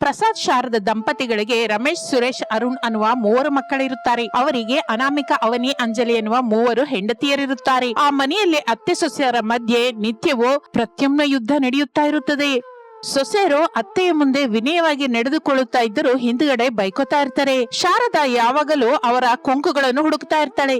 ಪ್ರಸಾದ್ ಶಾರದ ದಂಪತಿಗಳಿಗೆ ರಮೇಶ್, ಸುರೇಶ್, ಅರುಣ್ ಅನ್ನುವ 3 ಮಕ್ಕಳಿರುತ್ತಾರೆ. ಅವರಿಗೆ ಅನಾಮಿಕ, ಅವನಿ, ಅಂಜಲಿ ಎನ್ನುವ 3 ಹೆಂಡತಿಯರಿರುತ್ತಾರೆ. ಆ ಮನೆಯಲ್ಲಿ ಅತ್ತೆ ಸೊಸೆಯರ ಮಧ್ಯೆ ನಿತ್ಯವೂ ಪ್ರತ್ಯುಮ್ನ ಯುದ್ಧ ನಡೆಯುತ್ತಾ ಇರುತ್ತದೆ. ಸೊಸೆಯರು ಅತ್ತೆಯ ಮುಂದೆ ವಿನಯವಾಗಿ ನಡೆದುಕೊಳ್ಳುತ್ತಾ ಇದ್ದರೂ ಹಿಂದ್ಗಡೆ ಬೈಕೋತಾ ಇರ್ತಾರೆ. ಶಾರದಾ ಯಾವಾಗಲೂ ಅವರ ಕೊಂಕುಗಳನ್ನು ಹುಡುಕ್ತಾ ಇರ್ತಾಳೆ.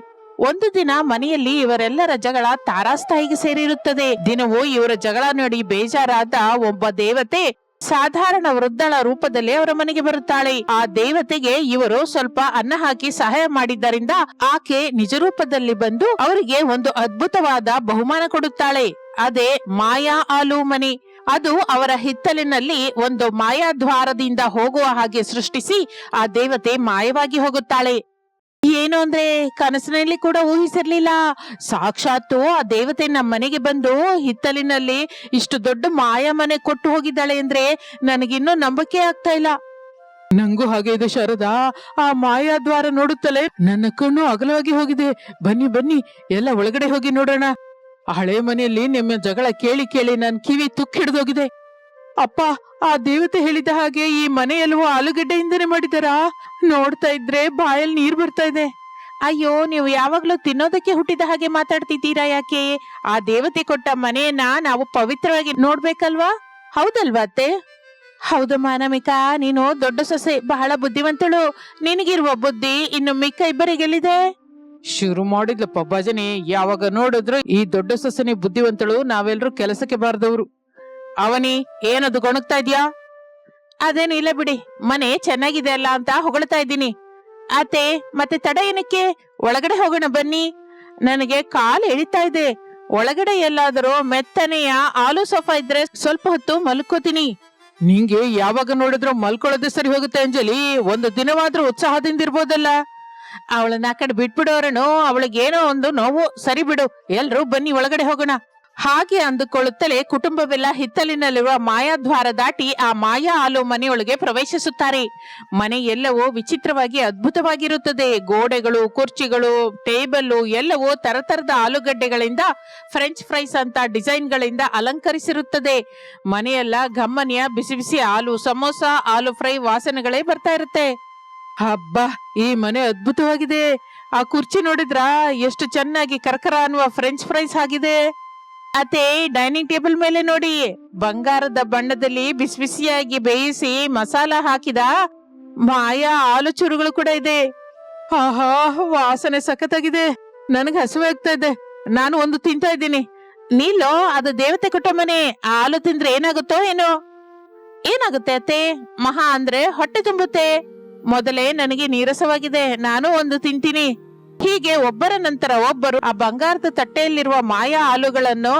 ಒಂದು ದಿನ ಮನೆಯಲ್ಲಿ ಇವರೆಲ್ಲರ ಜಗಳ ತಾರಾಸ್ಥಾಯಿಗೆ ಸೇರಿರುತ್ತದೆ. ದಿನವೂ ಇವರ ಜಗಳ ನೋಡಿ ಬೇಜಾರಾದ ಒಬ್ಬ ದೇವತೆ ಸಾಧಾರಣ ವೃದ್ಧಳ ರೂಪದಲ್ಲಿ ಅವರ ಮನೆಗೆ ಬರುತ್ತಾಳೆ. ಆ ದೇವತೆಗೆ ಇವರು ಸ್ವಲ್ಪ ಅನ್ನ ಹಾಕಿ ಸಹಾಯ ಮಾಡಿದ್ದರಿಂದ ಆಕೆ ನಿಜ ರೂಪದಲ್ಲಿ ಬಂದು ಅವರಿಗೆ ಒಂದು ಅದ್ಭುತವಾದ ಬಹುಮಾನ ಕೊಡುತ್ತಾಳೆ. ಅದೇ ಮಾಯಾ ಆಲೂ ಮನೆ. ಅದು ಅವರ ಹಿತ್ತಲಿನಲ್ಲಿ ಒಂದು ಮಾಯಾ ದ್ವಾರದಿಂದ ಹೋಗುವ ಹಾಗೆ ಸೃಷ್ಟಿಸಿ ಆ ದೇವತೆ ಮಾಯವಾಗಿ ಹೋಗುತ್ತಾಳೆ. ಏನು ಅಂದ್ರೆ ಕನಸಿನಲ್ಲಿ ಕೂಡ ಊಹಿಸಿರ್ಲಿಲ್ಲ. ಸಾಕ್ಷಾತ್ತು ಆ ದೇವತೆ ನಮ್ಮ ಮನೆಗೆ ಬಂದು ಹಿತ್ತಲಿನಲ್ಲಿ ಇಷ್ಟು ದೊಡ್ಡ ಮಾಯಾ ಮನೆ ಕೊಟ್ಟು ಹೋಗಿದ್ದಾಳೆ ಅಂದ್ರೆ ನನಗಿನ್ನೂ ನಂಬಿಕೆ ಆಗ್ತಾ ಇಲ್ಲ. ನಂಗೂ ಹಾಗೆ ಇದೆ ಶಾರದಾ. ಆ ಮಾಯಾ ದ್ವಾರ ನೋಡುತ್ತಲೇ ನನ್ನ ಕಣ್ಣು ಅಗಲವಾಗಿ ಹೋಗಿದೆ. ಬನ್ನಿ ಬನ್ನಿ, ಎಲ್ಲ ಒಳಗಡೆ ಹೋಗಿ ನೋಡೋಣ. ಹಳೆ ಮನೆಯಲ್ಲಿ ನಿಮ್ಮ ಜಗಳ ಕೇಳಿ ಕೇಳಿ ನನ್ ಕಿವಿ ತುಕ್ಕು ಹಿಡಿದೋಗಿದೆ. ಅಪ್ಪ, ಆ ದೇವತೆ ಹೇಳಿದ ಹಾಗೆ ಈ ಮನೆಯಲ್ಲೂ ಆಲೂಗಡ್ಡೆಯಿಂದನೇ ಮಾಡಿದಾರಾ? ನೋಡ್ತಾ ಇದ್ರೆ ಬಾಯಲ್ಲಿ ನೀರ್ ಬರ್ತಾ ಇದೆ. ಅಯ್ಯೋ, ನೀವು ಯಾವಾಗ್ಲೂ ತಿನ್ನೋದಕ್ಕೆ ಹುಟ್ಟಿದ ಹಾಗೆ ಮಾತಾಡ್ತಿದ್ದೀರಾ ಯಾಕೆ? ಆ ದೇವತೆ ಕೊಟ್ಟ ಮನೆಯನ್ನ ನಾವು ಪವಿತ್ರವಾಗಿ ನೋಡ್ಬೇಕಲ್ವಾ? ಹೌದಲ್ವಾ ಅತ್ತೆ? ಹೌದಮ್ಮ ಅನಾಮಿಕಾ, ನೀನು ದೊಡ್ಡ ಸೊಸೆ, ಬಹಳ ಬುದ್ಧಿವಂತಳು. ನಿನಗಿರುವ ಬುದ್ಧಿ ಇನ್ನು ಮಿಕ್ಕ ಇಬ್ಬರಿಗೆಲ್ಲಿದೆ? ಶುರು ಮಾಡಿದ್ಲಪ್ಪ ಭಜನೆ. ಯಾವಾಗ ನೋಡಿದ್ರು ಈ ದೊಡ್ಡ ಸೊಸೆನೆ ಬುದ್ಧಿವಂತಳು, ನಾವೆಲ್ಲರೂ ಕೆಲಸಕ್ಕೆ ಬಾರದವ್ರು. ಅವನಿ, ಏನದು ಗೊಣಗ್ತಾ ಇದ್ಯಾ? ಅದೇನು ಇಲ್ಲ ಬಿಡಿ, ಮನೆ ಚೆನ್ನಾಗಿದೆ ಅಲ್ಲ ಅಂತ ಹೊಗಳ್ತಾ ಇದ್ದೀನಿ. ಅತ್ತೆ, ಮತ್ತೆ ತಡ ಏನಕ್ಕೆ? ಒಳಗಡೆ ಹೋಗೋಣ ಬನ್ನಿ. ನನಗೆ ಕಾಲು ಎಳಿತಾ ಇದೆ. ಒಳಗಡೆ ಎಲ್ಲಾದರೂ ಮೆತ್ತನೆಯ ಆಲೂ ಸೋಫಾ ಇದ್ರೆ ಸ್ವಲ್ಪ ಹೊತ್ತು ಮಲ್ಕೋತೀನಿ. ನಿಂಗೆ ಯಾವಾಗ ನೋಡಿದ್ರು ಮಲ್ಕೊಳ್ಳೋದೇ ಸರಿ ಹೋಗುತ್ತೆ ಅಂಜಲಿ. ಒಂದು ದಿನವಾದ್ರೂ ಉತ್ಸಾಹದಿಂದ ಇರ್ಬೋದಲ್ಲ. ಅವಳನ್ನ ಆ ಕಡೆ ಬಿಟ್ಬಿಡೋರನು, ಅವಳಿಗೇನೋ ಒಂದು ನೋವು. ಸರಿ ಬಿಡು, ಎಲ್ರೂ ಬನ್ನಿ ಒಳಗಡೆ ಹೋಗೋಣ. ಹಾಗೆ ಅಂದುಕೊಳ್ಳುತ್ತಲೇ ಕುಟುಂಬವೆಲ್ಲ ಹಿತ್ತಲಿನಲ್ಲಿರುವ ಮಾಯಾದ್ವಾರ ದಾಟಿ ಆ ಮಾಯಾ ಆಲೂ ಮನೆಯೊಳಗೆ ಪ್ರವೇಶಿಸುತ್ತಾರೆ. ಮನೆ ಎಲ್ಲವೂ ವಿಚಿತ್ರವಾಗಿ ಅದ್ಭುತವಾಗಿರುತ್ತದೆ. ಗೋಡೆಗಳು, ಕುರ್ಚಿಗಳು, ಟೇಬಲ್ಲು ಎಲ್ಲವೂ ತರತರದ ಆಲೂಗಡ್ಡೆಗಳಿಂದ, ಫ್ರೆಂಚ್ ಫ್ರೈಸ್ ಅಂತ ಡಿಸೈನ್ಗಳಿಂದ ಅಲಂಕರಿಸಿರುತ್ತದೆ. ಮನೆಯೆಲ್ಲ ಗಮ್ಮನೆಯ ಬಿಸಿ ಬಿಸಿ ಆಲೂ ಸಮೋಸ, ಆಲೂ ಫ್ರೈ ವಾಸನೆಗಳೇ ಬರ್ತಾ ಇರುತ್ತೆ. ಹಬ್ಬ, ಈ ಮನೆ ಅದ್ಭುತವಾಗಿದೆ. ಆ ಕುರ್ಚಿ ನೋಡಿದ್ರಾ ಎಷ್ಟು ಚೆನ್ನಾಗಿ ಕರ್ಕರ ಅನ್ನುವ ಫ್ರೆಂಚ್ ಫ್ರೈಸ್ ಆಗಿದೆ. ಅತ್ತೆ, ಡೈನಿಂಗ್ ಟೇಬಲ್ ಮೇಲೆ ನೋಡಿ, ಬಂಗಾರದ ಬಣ್ಣದಲ್ಲಿ ಬಿಸಿ ಬಿಸಿಯಾಗಿ ಬೇಯಿಸಿ ಮಸಾಲ ಹಾಕಿದ ಮಾಯಾ ಆಲೂ ಚೂರುಗಳು ಕೂಡ ಇದೆ. ಆಹಾ, ವಾಸನೆ ಸಖತ್ತಾಗಿದೆ. ನನಗೆ ಹಸಿವಾಗ್ತಾ ಇದೆ. ನಾನು ಒಂದು ತಿಂತಾ ಇದ್ದೀನಿ. ನೀಲೋ, ಅದು ದೇವತೆ ಕೊಟ್ಟ ಮನೆ. ಆ ಹಾಲು ತಿಂದ್ರೆ ಏನಾಗುತ್ತೋ ಏನೋ? ಏನಾಗುತ್ತೆ ಅತ್ತೆ? ಮಹಾ ಅಂದ್ರೆ ಹೊಟ್ಟೆ ತುಂಬುತ್ತೆ. ಮೊದಲೇ ನನಗೆ ನೀರಸವಾಗಿದೆ. ನಾನು ಒಂದು ತಿಂತೀನಿ. ಹೀಗೆ ಒಬ್ಬರ ನಂತರ ಒಬ್ಬರು ಆ ಬಂಗಾರದ ತಟ್ಟೆಯಲ್ಲಿರುವ ಮಾಯಾ ಹಾಲುಗಳನ್ನು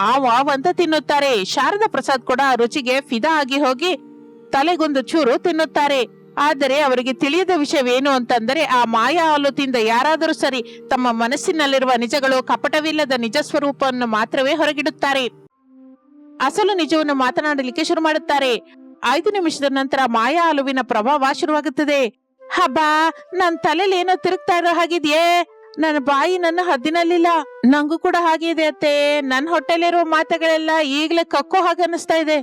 ಆವ್ ಅಂತ ತಿನ್ನುತ್ತಾರೆ. ಶಾರದಾ ಪ್ರಸಾದ್ ಕೂಡ ಆ ರುಚಿಗೆ ಫಿದಾ ಆಗಿ ಹೋಗಿ ತಲೆಗೊಂದು ಚೂರು ತಿನ್ನುತ್ತಾರೆ. ಆದರೆ ಅವರಿಗೆ ತಿಳಿಯದ ವಿಷಯವೇನು ಅಂತಂದರೆ, ಆ ಮಾಯಾ ಹಾಲು ತಿಂದ ಯಾರಾದರೂ ಸರಿ ತಮ್ಮ ಮನಸ್ಸಿನಲ್ಲಿರುವ ನಿಜಗಳು, ಕಪಟವಿಲ್ಲದ ನಿಜ ಸ್ವರೂಪವನ್ನು ಮಾತ್ರವೇ ಹೊರಗಿಡುತ್ತಾರೆ. ಅಸಲು ನಿಜವನ್ನು ಮಾತನಾಡಲಿಕ್ಕೆ ಶುರು ಮಾಡುತ್ತಾರೆ. 5 ನಿಮಿಷದ ನಂತರ ಮಾಯಾ ಹಾಲುವಿನ ಪ್ರಭಾವ ಶುರುವಾಗುತ್ತದೆ. ಹಬ್ಬಾ, ನನ್ ತಲೆಲಿ ಏನೋ ತಿರುಗ್ತಾ ಇರೋ ಹಾಗಿದ್ಯೇ. ನನ್ನ ಬಾಯಿ ನನ್ನ ಹದ್ದಿನಲ್ಲಿಲ್ಲ. ನಂಗೂ ಕೂಡ ಹಾಗೆ ಇದೆ ಅತ್ತೆ. ನನ್ ಹೊಟ್ಟೆಲಿರುವ ಮಾತುಗಳೆಲ್ಲ ಈಗ್ಲೇ ಕಕ್ಕೋ ಹಾಗೆ ಅನಿಸ್ತಾ ಇದೆ.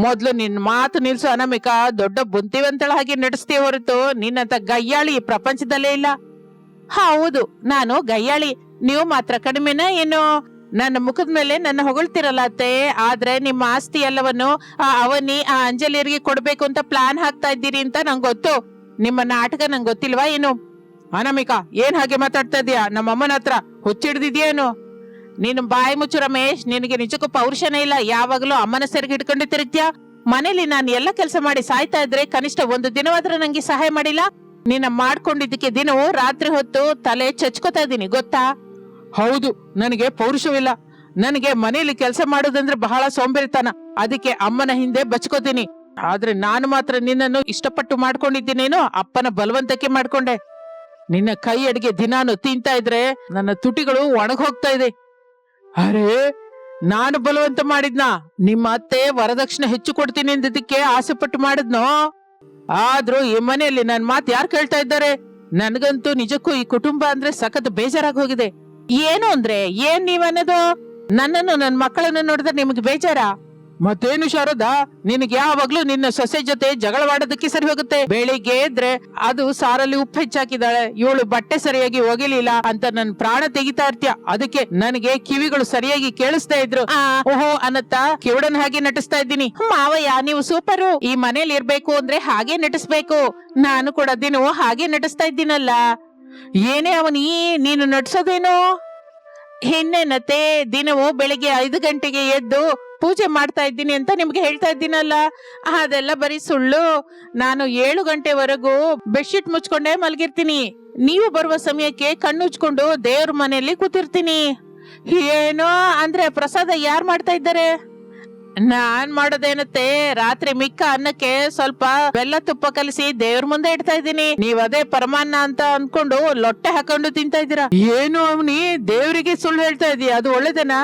ಮೊದ್ಲು ನಿನ್ ಮಾತು ನಿಲ್ಸು ಅನಾಮಿಕಾ. ದೊಡ್ಡ ಬುದ್ಧಿವಂತಳ ಹಾಗೆ ನಡೆಸ್ತೀಯ ಹೊರತು ನಿನ್ನಂತ ಗಯ್ಯಾಳಿ ಈ ಪ್ರಪಂಚದಲ್ಲೇ ಇಲ್ಲ. ಹೌದು, ನಾನು ಗಯ್ಯಾಳಿ. ನೀವು ಮಾತ್ರ ಕಡಿಮೆನಾ ಏನೋ? ನನ್ನ ಮುಖದ ಮೇಲೆ ನನ್ನ ಹೊಗಳ್ತಿರಲ್ಲ ಅತ್ತೆ. ಆದ್ರೆ ನಿಮ್ಮ ಆಸ್ತಿ ಎಲ್ಲವನ್ನು ಅವನಿ, ಆ ಅಂಜಲಿಯರಿಗೆ ಕೊಡ್ಬೇಕು ಅಂತ ಪ್ಲಾನ್ ಹಾಕ್ತಾ ಇದ್ದೀರಿ ಅಂತ ನಂಗೆ ಗೊತ್ತು. ನಿಮ್ಮ ನಾಟಕ ನಂಗೆ ಗೊತ್ತಿಲ್ವಾ ಏನು? ಅನಾಮಿಕಾ, ಏನ್ ಹಾಗೆ ಮಾತಾಡ್ತಾ ಇದೀಯಾ? ನಮ್ಮಮ್ಮನ ಹತ್ರ ಹುಚ್ಚಿಡ್ದಿದ್ಯೇನು? ನೀನು ಬಾಯಿ ಮುಚ್ಚು ರಮೇಶ್. ನಿನಗೆ ನಿಜಕ್ಕೂ ಪೌರುಷನೇ ಇಲ್ಲ. ಯಾವಾಗ್ಲೂ ಅಮ್ಮನ ಸೆರಗಿ ಹಿಡ್ಕೊಂಡು ತಿರುಗ್ತ್ಯಾ. ಮನೇಲಿ ನಾನು ಎಲ್ಲ ಕೆಲಸ ಮಾಡಿ ಸಾಯ್ತಾ ಇದ್ರೆ ಕನಿಷ್ಠ ಒಂದು ದಿನವಾದ್ರೂ ನಂಗೆ ಸಹಾಯ ಮಾಡಿಲ್ಲ. ನಿನ್ನ ಮಾಡ್ಕೊಂಡಿದ್ದಕ್ಕೆ ದಿನವೂ ರಾತ್ರಿ ಹೊತ್ತು ತಲೆ ಚಚ್ಕೋತಾ ಇದ್ದೀನಿ, ಗೊತ್ತಾ? ಹೌದು, ನನಗೆ ಪೌರುಷವಿಲ್ಲ. ನನಗೆ ಮನೆಯಲ್ಲಿ ಕೆಲಸ ಮಾಡೋದಂದ್ರೆ ಬಹಳ ಸೋಂಬೇರಿತನ. ಅದಕ್ಕೆ ಅಮ್ಮನ ಹಿಂದೆ ಬಚ್ಕೋತೀನಿ. ಆದ್ರೆ ನಾನು ಮಾತ್ರ ನಿನ್ನನ್ನು ಇಷ್ಟಪಟ್ಟು ಮಾಡ್ಕೊಂಡಿದ್ದೀನೇನೋ, ಅಪ್ಪನ ಬಲವಂತಕ್ಕೆ ಮಾಡ್ಕೊಂಡೆ. ನಿನ್ನ ಕೈ ಅಡಿಗೆ ದಿನಾನು ತಿಂತಾ ಇದ್ರೆ ನನ್ನ ತುಟಿಗಳು ಒಣಗ್ ಹೋಗ್ತಾ ಇದೆ. ಅರೇ, ನಾನು ಬಲವಂತ ಮಾಡಿದ್ನಾ? ನಿಮ್ಮ ಅತ್ತೆ ವರದಕ್ಷಿಣೆ ಹೆಚ್ಚು ಕೊಡ್ತೀನಿ ಅಂದಿದ್ದಕ್ಕೆ ಆಸೆ ಪಟ್ಟು ಮಾಡಿದ್ನೋ? ಆದ್ರೂ ಈ ಮನೆಯಲ್ಲಿ ನನ್ ಮಾತು ಯಾರು ಕೇಳ್ತಾ ಇದ್ದಾರೆ? ನನ್ಗಂತೂ ನಿಜಕ್ಕೂ ಈ ಕುಟುಂಬ ಅಂದ್ರೆ ಸಖತ್ ಬೇಜಾರಾಗಿ ಹೋಗಿದೆ. ಏನು ಅಂದ್ರೆ ಏನ್ ನೀವನ್ನೋದು? ನನ್ನನ್ನು, ನನ್ನ ಮಕ್ಕಳನ್ನು ನೋಡಿದ್ರೆ ನಿಮ್ಗೆ ಬೇಜಾರ? ಮತ್ತೇನು ಶಾರದಾ, ನಿನಗೆ ಯಾವಾಗ್ಲೂ ನಿನ್ನ ಸೊಸೆ ಜೊತೆ ಜಗಳವಾಡೋದಕ್ಕೆ ಸರಿ ಹೋಗುತ್ತೆ. ಬೆಳಿಗ್ಗೆ ಎದ್ರೆ ಅದು ಸಾರಲ್ಲಿ ಉಪ್ಪು ಹೆಚ್ಚಾಕಿದಾಳೆ, ಇವಳು ಬಟ್ಟೆ ಸರಿಯಾಗಿ ಒಗಿಲಿಲ್ಲ ಅಂತ ನನ್ ಪ್ರಾಣ ತೆಗಿತಾ ಇರ್ತೀಯ. ಅದಕ್ಕೆ ನನಗೆ ಕಿವಿಗಳು ಸರಿಯಾಗಿ ಕೇಳಿಸ್ತಾ ಇದ್ರು. ಓಹೋ ಅನ್ನತ್ತಾ ಕಿವುಡನ್ ಹಾಗೆ ನಟಿಸ್ತಾ ಇದ್ದೀನಿ. ಮಾವಯ್ಯ, ನೀವು ಸೂಪರು. ಈ ಮನೇಲಿ ಇರ್ಬೇಕು ಅಂದ್ರೆ ಹಾಗೆ ನಟಿಸ್ಬೇಕು. ನಾನು ಕೂಡ ದಿನ ಹಾಗೆ ನಟಿಸ್ತಾ ಇದ್ದೀನಲ್ಲ. ಏನೇ ಅವನಿ ನೀನು ನಟಿಸೋದೇನು? ಇನ್ನೇನತ್ತೆ, ದಿನವೂ ಬೆಳಿಗ್ಗೆ 5 ಗಂಟೆಗೆ ಎದ್ದು ಪೂಜೆ ಮಾಡ್ತಾ ಇದ್ದೀನಿ ಅಂತ ನಿಮ್ಗೆ ಹೇಳ್ತಾ ಇದ್ದೀನಲ್ಲ, ಅದೆಲ್ಲ ಬರೀ ಸುಳ್ಳು. ನಾನು 7 ಗಂಟೆವರೆಗೂ ಬೆಡ್ಶೀಟ್ ಮುಚ್ಕೊಂಡೇ ಮಲಗಿರ್ತೀನಿ. ನೀವು ಬರುವ ಸಮಯಕ್ಕೆ ಕಣ್ಣುಚ್ಕೊಂಡು ದೇವ್ರ ಮನೆಯಲ್ಲಿ ಕೂತಿರ್ತೀನಿ. ಏನೋ ಅಂದ್ರೆ ಪ್ರಸಾದ ಯಾರು ಮಾಡ್ತಾ ಇದ್ದಾರೆ? ನಾನ್ ಮಾಡೋದೇನತ್ತೆ, ರಾತ್ರಿ ಮಿಕ್ಕ ಅನ್ನಕ್ಕೆ ಸ್ವಲ್ಪ ಬೆಲ್ಲ ತುಪ್ಪ ಕಲಿಸಿ ದೇವ್ರ ಮುಂದೆ ಇಡ್ತಾ ಇದ್ದೀನಿ. ನೀವ್ ಅದೇ ಪರಮಾನ್ನ ಅಂತ ಅನ್ಕೊಂಡು ಲೊಟ್ಟೆ ಹಾಕೊಂಡು ತಿಂತಾ ಇದ್ದೀರಾ. ಏನು ಅವನಿ ದೇವ್ರಿಗೆ ಸುಳ್ಳು ಹೇಳ್ತಾ ಇದೀಯ, ಅದು ಒಳ್ಳೇದೇನಾ?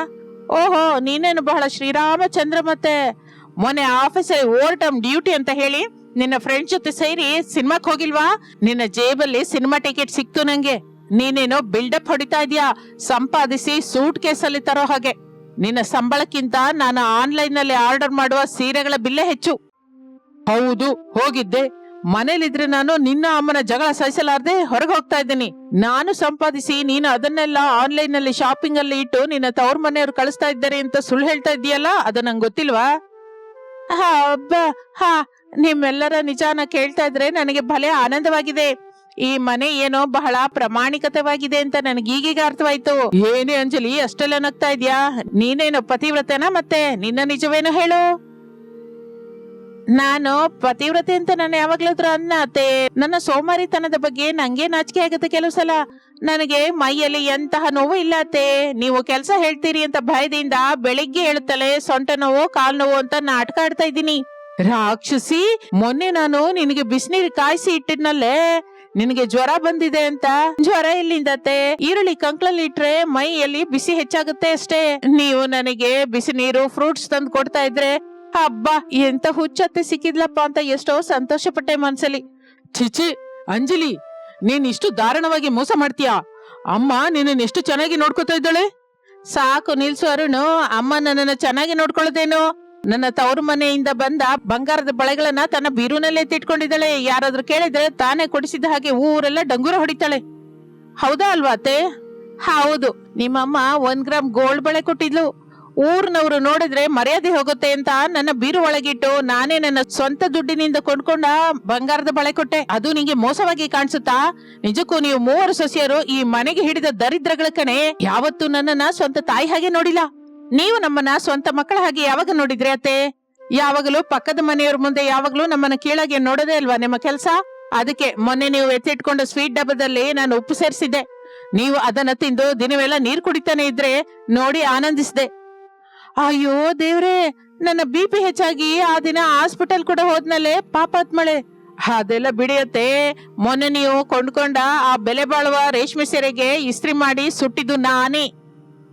ಓಹೋ, ನೀನೇನು ಬಹಳ ಶ್ರೀರಾಮಚಂದ್ರ. ಮತ್ತೆ ಮೊನ್ನೆ ಆಫೀಸಲ್ಲಿ ಓವರ್ ಟೈಮ್ ಡ್ಯೂಟಿ ಅಂತ ಹೇಳಿ ನಿನ್ನ ಫ್ರೆಂಡ್ಸ್ ಜೊತೆ ಸೇರಿ ಸಿನಿಮಾಕ್ ಹೋಗಿಲ್ವಾ? ನಿನ್ನ ಜೇಬಲ್ಲಿ ಸಿನಿಮಾ ಟಿಕೆಟ್ ಸಿಕ್ತು ನಂಗೆ. ನೀನೇನೋ ಬಿಲ್ಡಪ್ ಹೊಡಿತಾ ಇದೀಯಾ, ಸಂಪಾದಿಸಿ ಸೂಟ್ ಕೇಸಲ್ಲಿ ತರೋ ಹಾಗೆ. ನಿನ್ನ ಸಂಬಳಕ್ಕಿಂತ ನಾನು ಆನ್ಲೈನ್ ನಲ್ಲಿ ಆರ್ಡರ್ ಮಾಡುವ ಸೀರೆಗಳ ಬಿಲ್ಲೆ ಹೆಚ್ಚು. ಹೌದು, ಹೋಗಿದ್ದೆ. ಮನೇಲಿದ್ರೆ ನಾನು ನಿನ್ನ ಅಮ್ಮನ ಜಗಳ ಸಹಿಸಲಾರ್ದೆ ಹೊರಗೆ ಹೋಗ್ತಾ ಇದ್ದೀನಿ. ನಾನು ಸಂಪಾದಿಸಿ ನೀನು ಅದನ್ನೆಲ್ಲ ಆನ್ಲೈನ್ ನಲ್ಲಿ ಶಾಪಿಂಗ್ ಅಲ್ಲಿ ಇಟ್ಟು ನಿನ್ನ ತವ್ರ ಮನೆಯವ್ರು ಕಳಿಸ್ತಾ ಇದ್ದಾರೆ ಅಂತ ಸುಳ್ಳು ಹೇಳ್ತಾ ಇದೀಯಲ್ಲ, ಅದು ನಂಗೆ ಗೊತ್ತಿಲ್ವಾ? ಹಾ, ನಿಮ್ಮೆಲ್ಲರ ನಿಜಾನ ಕೇಳ್ತಾ ಇದ್ರೆ ನನಗೆ ಭಲೆ ಆನಂದವಾಗಿದೆ. ಈ ಮನೆ ಏನೋ ಬಹಳ ಪ್ರಾಮಾಣಿಕತೆವಾಗಿದೆ ಅಂತ ನನಗೆ ಈಗೀಗ ಅರ್ಥವಾಯ್ತು. ಏನೇ ಅಂಜಲಿ ಅಷ್ಟೆಲ್ಲ ನಗ್ತಾ ಇದ್ಯಾ? ನೀನೇನು ಪತಿವ್ರತೆನಾ? ಮತ್ತೆ ನಿನ್ನ ನಿಜವೇನು ಹೇಳು? ನಾನು ಪತಿವ್ರತೆ ಅಂತ ನಾನು ಯಾವಾಗ್ಲಾದ್ರೂ ಅನ್ನತ್ತೆ? ನನ್ನ ಸೋಮಾರಿತನದ ಬಗ್ಗೆ ನಂಗೆ ನಾಚಿಕೆ ಆಗುತ್ತೆ ಕೆಲವು ಸಲ. ನನಗೆ ಮೈಯಲ್ಲಿ ಎಂತಹ ನೋವು ಇಲ್ಲ ಅತ್ತೆ. ನೀವು ಕೆಲಸ ಹೇಳ್ತೀರಿ ಅಂತ ಭಯದಿಂದ ಬೆಳಿಗ್ಗೆ ಹೇಳುತ್ತಲೇ ಸೊಂಟ ನೋವು ಕಾಲ್ ನೋವು ಅಂತ ನಾಟಕ ಆಡ್ತಾ ಇದ್ದೀನಿ. ರಾಕ್ಷಸಿ, ಮೊನ್ನೆ ನಾನು ನಿನಗೆ ಬಿಸಿನೀರು ಕಾಯಿಸಿ ಇಟ್ಟಿದ್ನಲ್ಲೇ, ನಿನಗೆ ಜ್ವರ ಬಂದಿದೆ ಅಂತ. ಜ್ವರ ಎಲ್ಲಿಂದತ್ತೆ? ಈರುಳ್ಳಿ ಕಂಕ್ಳಲ್ಲಿ ಇಟ್ರೆ ಮೈಯಲ್ಲಿ ಬಿಸಿ ಹೆಚ್ಚಾಗುತ್ತೆ ಅಷ್ಟೇ. ನೀವು ನನಗೆ ಬಿಸಿ ನೀರು ಫ್ರೂಟ್ಸ್ ತಂದು ಕೊಡ್ತಾ ಇದ್ರೆ ಹಬ್ಬ ಎಂತ ಹುಚ್ಚತ್ತೆ ಸಿಕ್ಕಿದ್ಲಪ್ಪ ಅಂತ ಎಷ್ಟೋ ಸಂತೋಷ ಪಟ್ಟೆ ಮನ್ಸಲ್ಲಿ. ಚಿಚಿ ಅಂಜಲಿ, ನೀನ್ ಇಷ್ಟು ದಾರುಣವಾಗಿ ಮೋಸ ಮಾಡ್ತೀಯಾ? ಅಮ್ಮ ನಿನ್ನ ಎಷ್ಟು ಚೆನ್ನಾಗಿ ನೋಡ್ಕೊತಾ ಇದ್ದಾಳೆ. ಸಾಕು ನಿಲ್ಸು ಅರುಣ್, ಅಮ್ಮ ನನ್ನನ್ನ ಚೆನ್ನಾಗಿ ನೋಡ್ಕೊಳ್ಳೋದೇನು? ನನ್ನ ತವರು ಮನೆಯಿಂದ ಬಂದ ಬಂಗಾರದ ಬಳೆಗಳನ್ನ ತನ್ನ ಬೀರುನಲ್ಲೇ ಎತ್ತಿಟ್ಕೊಂಡಿದ್ದಾಳೆ. ಯಾರಾದ್ರೂ ಕೇಳಿದ್ರೆ ತಾನೇ ಕೊಡಿಸಿದ ಹಾಗೆ ಊರೆಲ್ಲ ಡಂಗೂರ ಹೊಡಿತಾಳೆ. ಹೌದಾ ಅಲ್ವಾ ಅತ್ತೆ? ಹೌದು, ನಿಮ್ಮಮ್ಮ 1 ಗ್ರಾಮ್ ಗೋಲ್ಡ್ ಬಳೆ ಕೊಟ್ಟಿದ್ಲು. ಊರ್ನವ್ರು ನೋಡಿದ್ರೆ ಮರ್ಯಾದೆ ಹೋಗುತ್ತೆ ಅಂತ ನನ್ನ ಬೀರು ಒಳಗಿಟ್ಟು ನಾನೇ ನನ್ನ ಸ್ವಂತ ದುಡ್ಡಿನಿಂದ ಕೊಂಡ್ಕೊಂಡ ಬಂಗಾರದ ಬಳೆ ಕೊಟ್ಟೆ. ಅದು ನಿಂಗೆ ಮೋಸವಾಗಿ ಕಾಣಿಸುತ್ತಾ? ನಿಜಕ್ಕೂ ನೀವು 3 ಸೊಸೆಯರು ಈ ಮನೆಗೆ ಹಿಡಿದ ದರಿದ್ರಗಳ ಕಣೆ. ಯಾವತ್ತೂ ನನ್ನನ್ನ ಸ್ವಂತ ತಾಯಿ ಹಾಗೆ ನೋಡಿಲ್ಲ. ನೀವು ನಮ್ಮನ್ನ ಸ್ವಂತ ಮಕ್ಕಳ ಹಾಗೆ ಯಾವಾಗ ನೋಡಿದ್ರಿ ಅತ್ತೆ? ಯಾವಾಗಲೂ ಪಕ್ಕದ ಮನೆಯವ್ರ ಮುಂದೆ ಯಾವಾಗ್ಲೂ ನಮ್ಮನ್ನ ಕೀಳಾಗೆ ನೋಡೋದೇ ಅಲ್ವಾ ನಿಮ್ಮ ಕೆಲ್ಸ? ಅದಕ್ಕೆ ಮೊನ್ನೆ ನೀವು ಎತ್ತಿಟ್ಕೊಂಡ ಸ್ವೀಟ್ ಡಬ್ಬದಲ್ಲಿ ನಾನು ಉಪ್ಪು ಸೇರಿಸಿದ್ದೆ. ನೀವು ಅದನ್ನ ತಿಂದು ದಿನವೆಲ್ಲ ನೀರ್ ಕುಡಿತಾನೆ ಇದ್ರೆ ನೋಡಿ ಆನಂದಿಸಿದೆ. ಅಯ್ಯೋ ದೇವ್ರೆ, ನನ್ನ BP ಹೆಚ್ಚಾಗಿ ಆ ದಿನ ಹಾಸ್ಪಿಟಲ್ ಕೂಡ ಹೋದ್ಮೇಲೆ ಪಾಪಾತ್ಮಳೆ. ಅದೆಲ್ಲ ಬಿಡಿಯತ್ತೆ. ಮೊನ್ನೆ ನೀವು ಕೊಂಡ್ಕೊಂಡ ಆ ಬೆಲೆ ಬಾಳುವ ರೇಷ್ಮೆ ಸೀರೆಗೆ ಇಸ್ತ್ರಿ ಮಾಡಿ ಸುಟ್ಟಿದ್ದು ನಾನೇ.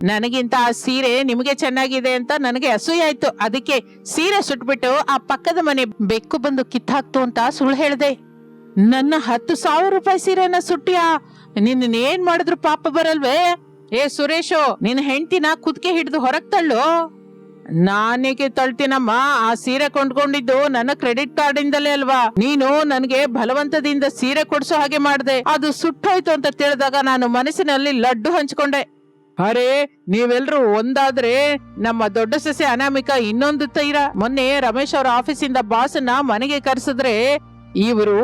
ನನಗಿಂತ ಆ ಸೀರೆ ನಿಮಗೆ ಚೆನ್ನಾಗಿದೆ ಅಂತ ನನಗೆ ಅಸೂಯೆ ಆಯ್ತು. ಅದಕ್ಕೆ ಸೀರೆ ಸುಟ್ಬಿಟ್ಟು ಆ ಪಕ್ಕದ ಮನೆ ಬೆಕ್ಕು ಬಂದು ಕಿತ್ತಾಕ್ತು ಅಂತ ಸುಳ್ಳು ಹೇಳ್ದೆ. ನನ್ನ 10,000 ರೂಪಾಯಿ ಸೀರೆನ ಸುಟ್ಟಿಯಾ? ನಿನ್ನ ಏನ್ ಮಾಡಿದ್ರು ಪಾಪ ಬರಲ್ವೇ? ಏ ಸುರೇಶು, ನಿನ್ನ ಹೆಂಡತಿನ ಕುದ್ಕೆ ಹಿಡಿದು ಹೊರಗ್ ತಳ್ಳು. ನಾನೇಕೆ ತಳ್ತೀನಮ್ಮ? ಆ ಸೀರೆ ಕೊಂಡ್ಕೊಂಡಿದ್ದು ನನ್ನ ಕ್ರೆಡಿಟ್ ಕಾರ್ಡ್ ಇಂದಲೇ ಅಲ್ವಾ? ನೀನು ನನಗೆ ಬಲವಂತದಿಂದ ಸೀರೆ ಕೊಡ್ಸೋ ಹಾಗೆ ಮಾಡ್ದೆ. ಅದು ಸುಟ್ಟೋಯ್ತು ಅಂತ ತಿಳಿದಾಗ ನಾನು ಮನಸ್ಸಿನಲ್ಲಿ ಲಡ್ಡು ಹಂಚ್ಕೊಂಡೆ. ಅರೆ, ನೀವೆಲ್ರೂ ಒಂದಾದ್ರೆ ನಮ್ಮ ದೊಡ್ಡ ಸೊಸೆ ಅನಾಮಿಕಾ ಇನ್ನೊಂದು ತೀರ. ಮೊನ್ನೆ ರಮೇಶ್ ಅವರ ಆಫೀಸಿಂದ ಬಾಸನ್ನ ಮನೆಗೆ ಕರೆಸಿದ್ರೆ ಇವರು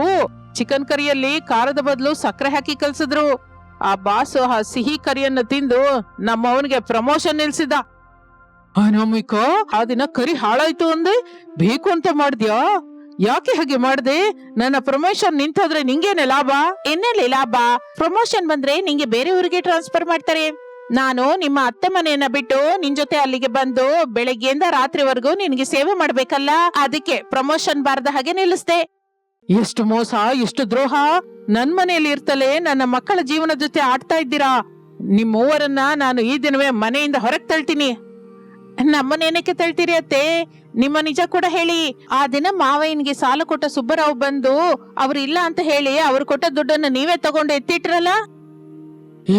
ಚಿಕನ್ ಕರಿಯಲ್ಲಿ ಖಾರದ ಬದಲು ಸಕ್ಕರೆ ಹಾಕಿ ಕಲ್ಸಿದ್ರು. ಆ ಬಾಸ್ ಆ ಸಿಹಿ ಕರಿಯನ್ನ ತಿಂದು ನಮ್ಮವನಿಗೆ ಪ್ರಮೋಷನ್ ನಿಲ್ಸಿದ. ಅನಾಮಿಕಾ, ಆ ದಿನ ಕರಿ ಹಾಳಾಯ್ತು ಅಂದೆ ಬೇಕು ಅಂತ ಮಾಡ್ದ್ಯಾ? ಯಾಕೆ ಹಾಗೆ ಮಾಡ್ದೆ? ನನ್ನ ಪ್ರಮೋಷನ್ ನಿಂತೋದ್ರೆ ನಿಂಗೇನೆ ಲಾಭ? ಎನ್ನಲ್ಲಿ ಲಾಭ? ಪ್ರಮೋಷನ್ ಬಂದ್ರೆ ನಿಂಗೆ ಬೇರೆ ಊರಿಗೆ ಟ್ರಾನ್ಸ್ಫರ್ ಮಾಡ್ತಾರೆ. ನಾನು ನಿಮ್ಮ ಅತ್ತೆ ಮನೆಯನ್ನ ಬಿಟ್ಟು ನಿನ್ ಜೊತೆ ಅಲ್ಲಿಗೆ ಬಂದು ಬೆಳಗ್ಗೆಯಿಂದ ರಾತ್ರಿವರೆಗೂ ನಿನ್ಗೆ ಸೇವೆ ಮಾಡ್ಬೇಕಲ್ಲ, ಅದಕ್ಕೆ ಪ್ರಮೋಷನ್ ಬಾರ್ದ ಹಾಗೆ ನಿಲ್ಲಿಸ್ದೆ. ಎಷ್ಟು ಮೋಸ, ಎಷ್ಟು ದ್ರೋಹ! ನನ್ ಮನೆಯಲ್ಲಿ ಇರ್ತಲೇ ನನ್ನ ಮಕ್ಕಳ ಜೀವನ ಜೊತೆ ಆಡ್ತಾ ಇದ್ದೀರಾ. ನಿಮ್ ಮೂವರನ್ನ ನಾನು ಈ ದಿನವೇ ಮನೆಯಿಂದ ಹೊರಗ್ ತಳ್ತೀನಿ. ನಮ್ಮನೇನಕ್ಕೆ ತಳ್ತೀರಿ ಅತ್ತೆ? ನಿಮ್ಮ ನಿಜ ಕೂಡ ಹೇಳಿ. ಆ ದಿನ ಮಾವಯ್ಯನಿಗೆ ಸಾಲ ಕೊಟ್ಟ ಸುಬ್ಬರಾವ್ ಬಂದು ಅವ್ರು ಇಲ್ಲ ಅಂತ ಹೇಳಿ ಅವ್ರು ಕೊಟ್ಟ ದುಡ್ಡನ್ನ ನೀವೇ ತಗೊಂಡು ಎತ್ತಿಟ್ರಲ್ಲ.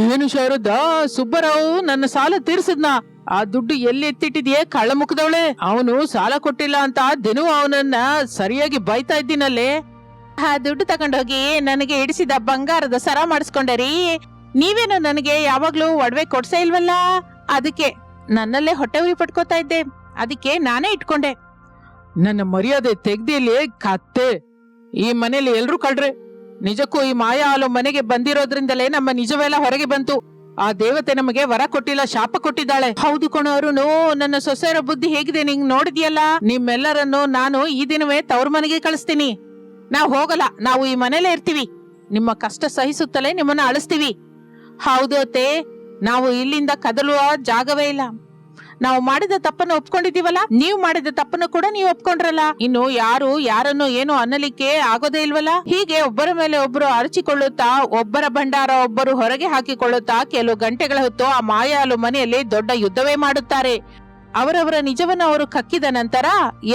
ಏನು ಶಾರದಾ, ಸುಬ್ಬರಾವ್ ನನ್ನ ಸಾಲ ತೀರ್ಸಿದ್ನ? ಆ ದುಡ್ಡು ಎಲ್ಲಿ ಎತ್ತಿಟ್ಟಿದ್ಯೆ ಕಳ್ಳ ಮುಖದವಳೆ? ಅವನು ಸಾಲ ಕೊಟ್ಟಿಲ್ಲ ಅಂತ ದಿನವೂ ಅವನನ್ನ ಸರಿಯಾಗಿ ಬೈತಾ ಇದ್ದೀನಲ್ಲೇ. ಆ ದುಡ್ಡು ತಗೊಂಡೋಗಿ ನನಗೆ ಇಡಿಸಿದ ಬಂಗಾರದ ಸರ ಮಾಡಿಸ್ಕೊಂಡರಿ. ನೀವೇನು ನನಗೆ ಯಾವಾಗ್ಲೂ ಒಡವೆ ಕೊಡ್ಸೇ ಇಲ್ವಲ್ಲ, ಅದಕ್ಕೆ ನನ್ನಲ್ಲೇ ಹೊಟ್ಟೆ ಉರಿ ಪಟ್ಕೋತಾ ಇದ್ದೆ, ಅದಕ್ಕೆ ನಾನೇ ಇಟ್ಕೊಂಡೆ. ನನ್ನ ಮರ್ಯಾದೆ ತೆಗ್ದಿಲಿ ಕತ್ತೆ. ಈ ಮನೇಲಿ ಎಲ್ರೂ ಕಳ್ರೆ. ನಿಜಕ್ಕೂ ಈ ಮಾಯಾ ಹಾಲು ಮನೆಗೆ ಬಂದಿರೋದ್ರಿಂದಲೇ ನಮ್ಮ ನಿಜವೆಲ್ಲ ಹೊರಗೆ ಬಂತು. ಆ ದೇವತೆ ನಮಗೆ ವರ ಕೊಟ್ಟಿಲ್ಲ, ಶಾಪ ಕೊಟ್ಟಿದ್ದಾಳೆ. ಹೌದು ಕಣೋರುನು, ನನ್ನ ಸೊಸೆಯರ ಬುದ್ಧಿ ಹೇಗಿದೆ ನಿಂಗ್ ನೋಡಿದ್ಯಲ್ಲ. ನಿಮ್ಮೆಲ್ಲರನ್ನು ನಾನು ಈ ದಿನವೇ ತವ್ರ ಮನೆಗೆ ಕಳಿಸ್ತೀನಿ. ನಾವು ಹೋಗಲ್ಲ, ನಾವು ಈ ಮನೇಲೇ ಇರ್ತೀವಿ. ನಿಮ್ಮ ಕಷ್ಟ ಸಹಿಸುತ್ತಲೇ ನಿಮ್ಮನ್ನ ಅಳಿಸ್ತೀವಿ. ಹೌದು ಅತ್ತೆ, ನಾವು ಇಲ್ಲಿಂದ ಕದಲುವ ಜಾಗವೇ ಇಲ್ಲ. ನಾವು ಮಾಡಿದ ತಪ್ಪನ್ನು ಒಪ್ಕೊಂಡಿದೀವಲ್ಲ, ನೀವು ಮಾಡಿದ ತಪ್ಪನ್ನು ಕೂಡ ನೀವು ಒಪ್ಕೊಂಡ್ರಲ್ಲ. ಇನ್ನು ಯಾರು ಯಾರನ್ನು ಏನು ಅನ್ನಲಿಕ್ಕೆ ಆಗೋದೇ ಇಲ್ವಲ್ಲ. ಹೀಗೆ ಒಬ್ಬರ ಮೇಲೆ ಒಬ್ಬರು ಅರಚಿಕೊಳ್ಳುತ್ತಾ, ಒಬ್ಬರ ಭಂಡಾರ ಒಬ್ಬರು ಹೊರಗೆ ಹಾಕಿಕೊಳ್ಳುತ್ತಾ ಕೆಲವು ಗಂಟೆಗಳ ಹೊತ್ತು ಆ ಮಾಯಾಲು ಮನೆಯಲ್ಲಿ ದೊಡ್ಡ ಯುದ್ಧವೇ ಮಾಡುತ್ತಾರೆ. ಅವರವರ ನಿಜವನ್ನು ಅವರು ಕಕ್ಕಿದ ನಂತರ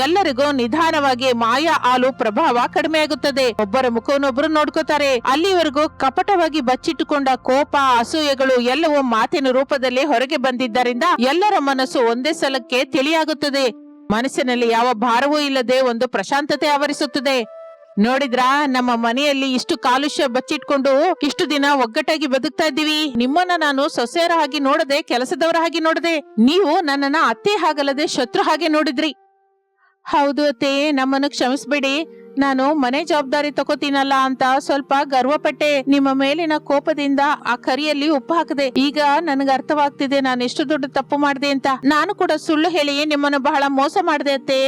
ಎಲ್ಲರಿಗೂ ನಿಧಾನವಾಗಿ ಮಾಯಾ ಹಾಲು ಪ್ರಭಾವ ಕಡಿಮೆಯಾಗುತ್ತದೆ. ಒಬ್ಬರ ಮುಖವನ್ನೊಬ್ಬರು ನೋಡ್ಕೋತಾರೆ. ಅಲ್ಲಿವರೆಗೂ ಕಪಟವಾಗಿ ಬಚ್ಚಿಟ್ಟುಕೊಂಡ ಕೋಪ, ಅಸೂಯೆಗಳು ಎಲ್ಲವೂ ಮಾತಿನ ರೂಪದಲ್ಲಿ ಹೊರಗೆ ಬಂದಿದ್ದರಿಂದ ಎಲ್ಲರ ಮನಸ್ಸು ಒಂದೇ ಸಲಕ್ಕೆ ತಿಳಿಯಾಗುತ್ತದೆ. ಮನಸ್ಸಿನಲ್ಲಿ ಯಾವ ಭಾರವೂ ಇಲ್ಲದೆ ಒಂದು ಪ್ರಶಾಂತತೆ ಆವರಿಸುತ್ತದೆ. ನೋಡಿದ್ರಾ, ನಮ್ಮ ಮನೆಯಲ್ಲಿ ಇಷ್ಟು ಕಾಲುಷ್ಯ ಬಚ್ಚಿಟ್ಕೊಂಡು ಇಷ್ಟು ದಿನ ಒಗ್ಗಟ್ಟಾಗಿ ಬದುಕ್ತಾ ಇದ್ದೀವಿ. ನಿಮ್ಮನ್ನ ನಾನು ಸೊಸೆಯರ ಹಾಗೆ ನೋಡದೆ, ಕೆಲಸದವರ ಹಾಗೆ ನೋಡದೆ. ನೀವು ನನ್ನನ್ನ ಅತ್ತೆ ಹಾಗಲ್ಲದೆ ಶತ್ರು ಹಾಗೆ ನೋಡಿದ್ರಿ. ಹೌದು ಅತ್ತೆ, ನಮ್ಮನ್ನು ಕ್ಷಮಿಸ್ಬಿಡಿ. ನಾನು ಮನೆ ಜವಾಬ್ದಾರಿ ತಗೋತೀನಲ್ಲ ಅಂತ ಸ್ವಲ್ಪ ಗರ್ವಪಟ್ಟೆ. ನಿಮ್ಮ ಮೇಲಿನ ಕೋಪದಿಂದ ಆ ಕರಿಯಲ್ಲಿ ಉಪ್ಪು ಹಾಕದೆ. ಈಗ ನನಗೆ ಅರ್ಥವಾಗ್ತಿದೆ ನಾನು ಎಷ್ಟು ದೊಡ್ಡ ತಪ್ಪು ಮಾಡಿದೆ ಅಂತ. ನಾನು ಕೂಡ ಸುಳ್ಳು ಹೇಳಿ ನಿಮ್ಮನ್ನು ಬಹಳ ಮೋಸ ಮಾಡಿದೆ ಅತ್ತೆ.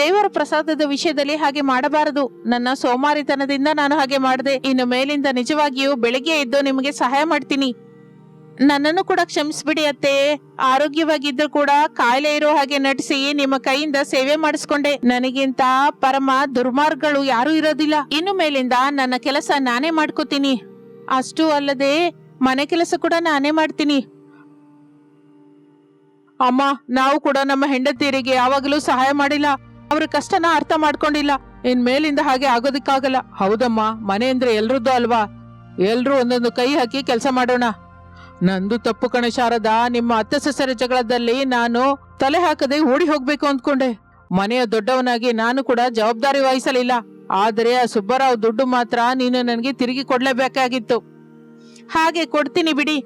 ದೇವರ ಪ್ರಸಾದದ ವಿಷಯದಲ್ಲಿ ಹಾಗೆ ಮಾಡಬಾರದು. ನನ್ನ ಸೋಮಾರಿತನದಿಂದ ನಾನು ಹಾಗೆ ಮಾಡಿದೆ. ಇನ್ನು ಮೇಲಿಂದ ನಿಜವಾಗಿಯೂ ಬೆಳಿಗ್ಗೆ ಎದ್ದು ನಿಮಗೆ ಸಹಾಯ ಮಾಡ್ತೀನಿ. ನನ್ನನ್ನು ಕೂಡ ಕ್ಷಮಿಸ್ಬಿಡಿ ಅತ್ತೆ. ಆರೋಗ್ಯವಾಗಿದ್ರು ಕೂಡ ಕಾಯಿಲೆ ಇರೋ ಹಾಗೆ ನಟಿಸಿ ನಿಮ್ಮ ಕೈಯಿಂದ ಸೇವೆ ಮಾಡಿಸ್ಕೊಂಡೆ. ನನಗಿಂತ ಪರಮ ದುರ್ಮಾರ್ಗಗಳು ಯಾರು ಇರೋದಿಲ್ಲ. ಇನ್ನು ಮೇಲಿಂದ ನನ್ನ ಕೆಲಸ ನಾನೇ ಮಾಡ್ಕೋತೀನಿ. ಅಷ್ಟೂ ಅಲ್ಲದೆ ಮನೆ ಕೆಲಸ ಕೂಡ ನಾನೇ ಮಾಡ್ತೀನಿ. ಅಮ್ಮ, ನಾವು ಕೂಡ ನಮ್ಮ ಹೆಂಡತಿಯರಿಗೆ ಯಾವಾಗಲೂ ಸಹಾಯ ಮಾಡಿಲ್ಲ. ಅವ್ರ ಕಷ್ಟನ ಅರ್ಥ ಮಾಡ್ಕೊಂಡಿಲ್ಲ. ಇನ್ ಮೇಲಿಂದ ಹಾಗೆ ಆಗೋದಿಕ್ಕಾಗಲ್ಲ. ಹೌದಮ್ಮ, ಮನೆ ಅಂದ್ರೆ ಎಲ್ರದ್ದು ಅಲ್ವಾ. ಎಲ್ರೂ ಒಂದೊಂದು ಕೈ ಹಾಕಿ ಕೆಲಸ ಮಾಡೋಣ. ನಂದು ತಪ್ಪು ಕಣೆ ಶಾರದಾ. ನಿಮ್ಮ ಅತ್ತೆ ಸೊಸೆರ ಜಗಳದಲ್ಲಿ ನಾನು ತಲೆ ಹಾಕದೆ ಓಡಿ ಹೋಗ್ಬೇಕು ಅಂದ್ಕೊಂಡೆ. ಮನೆಯ ದೊಡ್ಡವನಾಗಿ ನಾನು ಕೂಡ ಜವಾಬ್ದಾರಿ ವಹಿಸಲಿಲ್ಲ. ಆದರೆ ಆ ಸುಬ್ಬರಾವ್ ದುಡ್ಡು ಮಾತ್ರ ನೀನು ನನಗೆ ತಿರುಗಿ ಕೊಡ್ಲೇಬೇಕಾಗಿತ್ತು. ಹಾಗೆ ಕೊಡ್ತೀನಿ ಬಿಡಿ.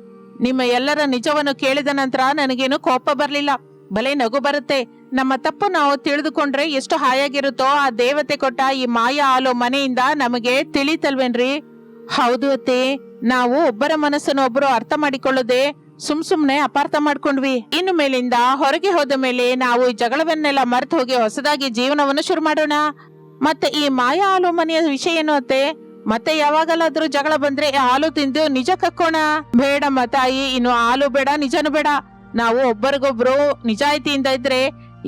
ನಿಮ್ಮ ಎಲ್ಲರ ನಿಜವನ್ನು ಕೇಳಿದ ನಂತರ ನನಗೇನು ಕೋಪ ಬರ್ಲಿಲ್ಲ, ಬಲೆ ನಗು ಬರುತ್ತೆ. ನಮ್ಮ ತಪ್ಪು ನಾವು ತಿಳಿದುಕೊಂಡ್ರೆ ಎಷ್ಟು ಹಾಯಾಗಿರುತ್ತೋ ಆ ದೇವತೆ ಕೊಟ್ಟ ಈ ಮಾಯಾ ಹಾಲು ಮನೆಯಿಂದ ನಮಗೆ ತಿಳಿತಲ್ವೇನ್ರಿ. ಹೌದು ಅತ್ತೆ, ನಾವು ಒಬ್ಬರ ಮನಸ್ಸನ್ನು ಒಬ್ಬರು ಅರ್ಥ ಮಾಡಿಕೊಳ್ಳದೆ ಸುಮ್ನೆ ಅಪಾರ್ಥ ಮಾಡ್ಕೊಂಡ್ವಿ. ಇನ್ನು ಮೇಲಿಂದ ಹೊರಗೆ ಹೋದ ಮೇಲೆ ನಾವು ಈ ಜಗಳವನ್ನೆಲ್ಲ ಮರೆತು ಹೋಗಿ ಹೊಸದಾಗಿ ಜೀವನವನ್ನು ಶುರು ಮಾಡೋಣ. ಮತ್ತೆ ಈ ಮಾಯಾ ಹಾಲು ಮನೆಯ ವಿಷಯ ಏನು ಅತ್ತೆ? ಮತ್ತೆ ಯಾವಾಗಲಾದ್ರೂ ಜಗಳ ಬಂದ್ರೆ ಹಾಲು ತಿಂದು ನಿಜ ಕಕ್ಕೋಣ. ಬೇಡಮ್ಮ ತಾಯಿ, ಇನ್ನು ಹಾಲು ಬೇಡ, ನಿಜನೂ ಬೇಡ. ನಾವು ಒಬ್ಬರಿಗೊಬ್ರು ನಿಜಾಯಿತಿಯಿಂದ ಇದ್ರೆ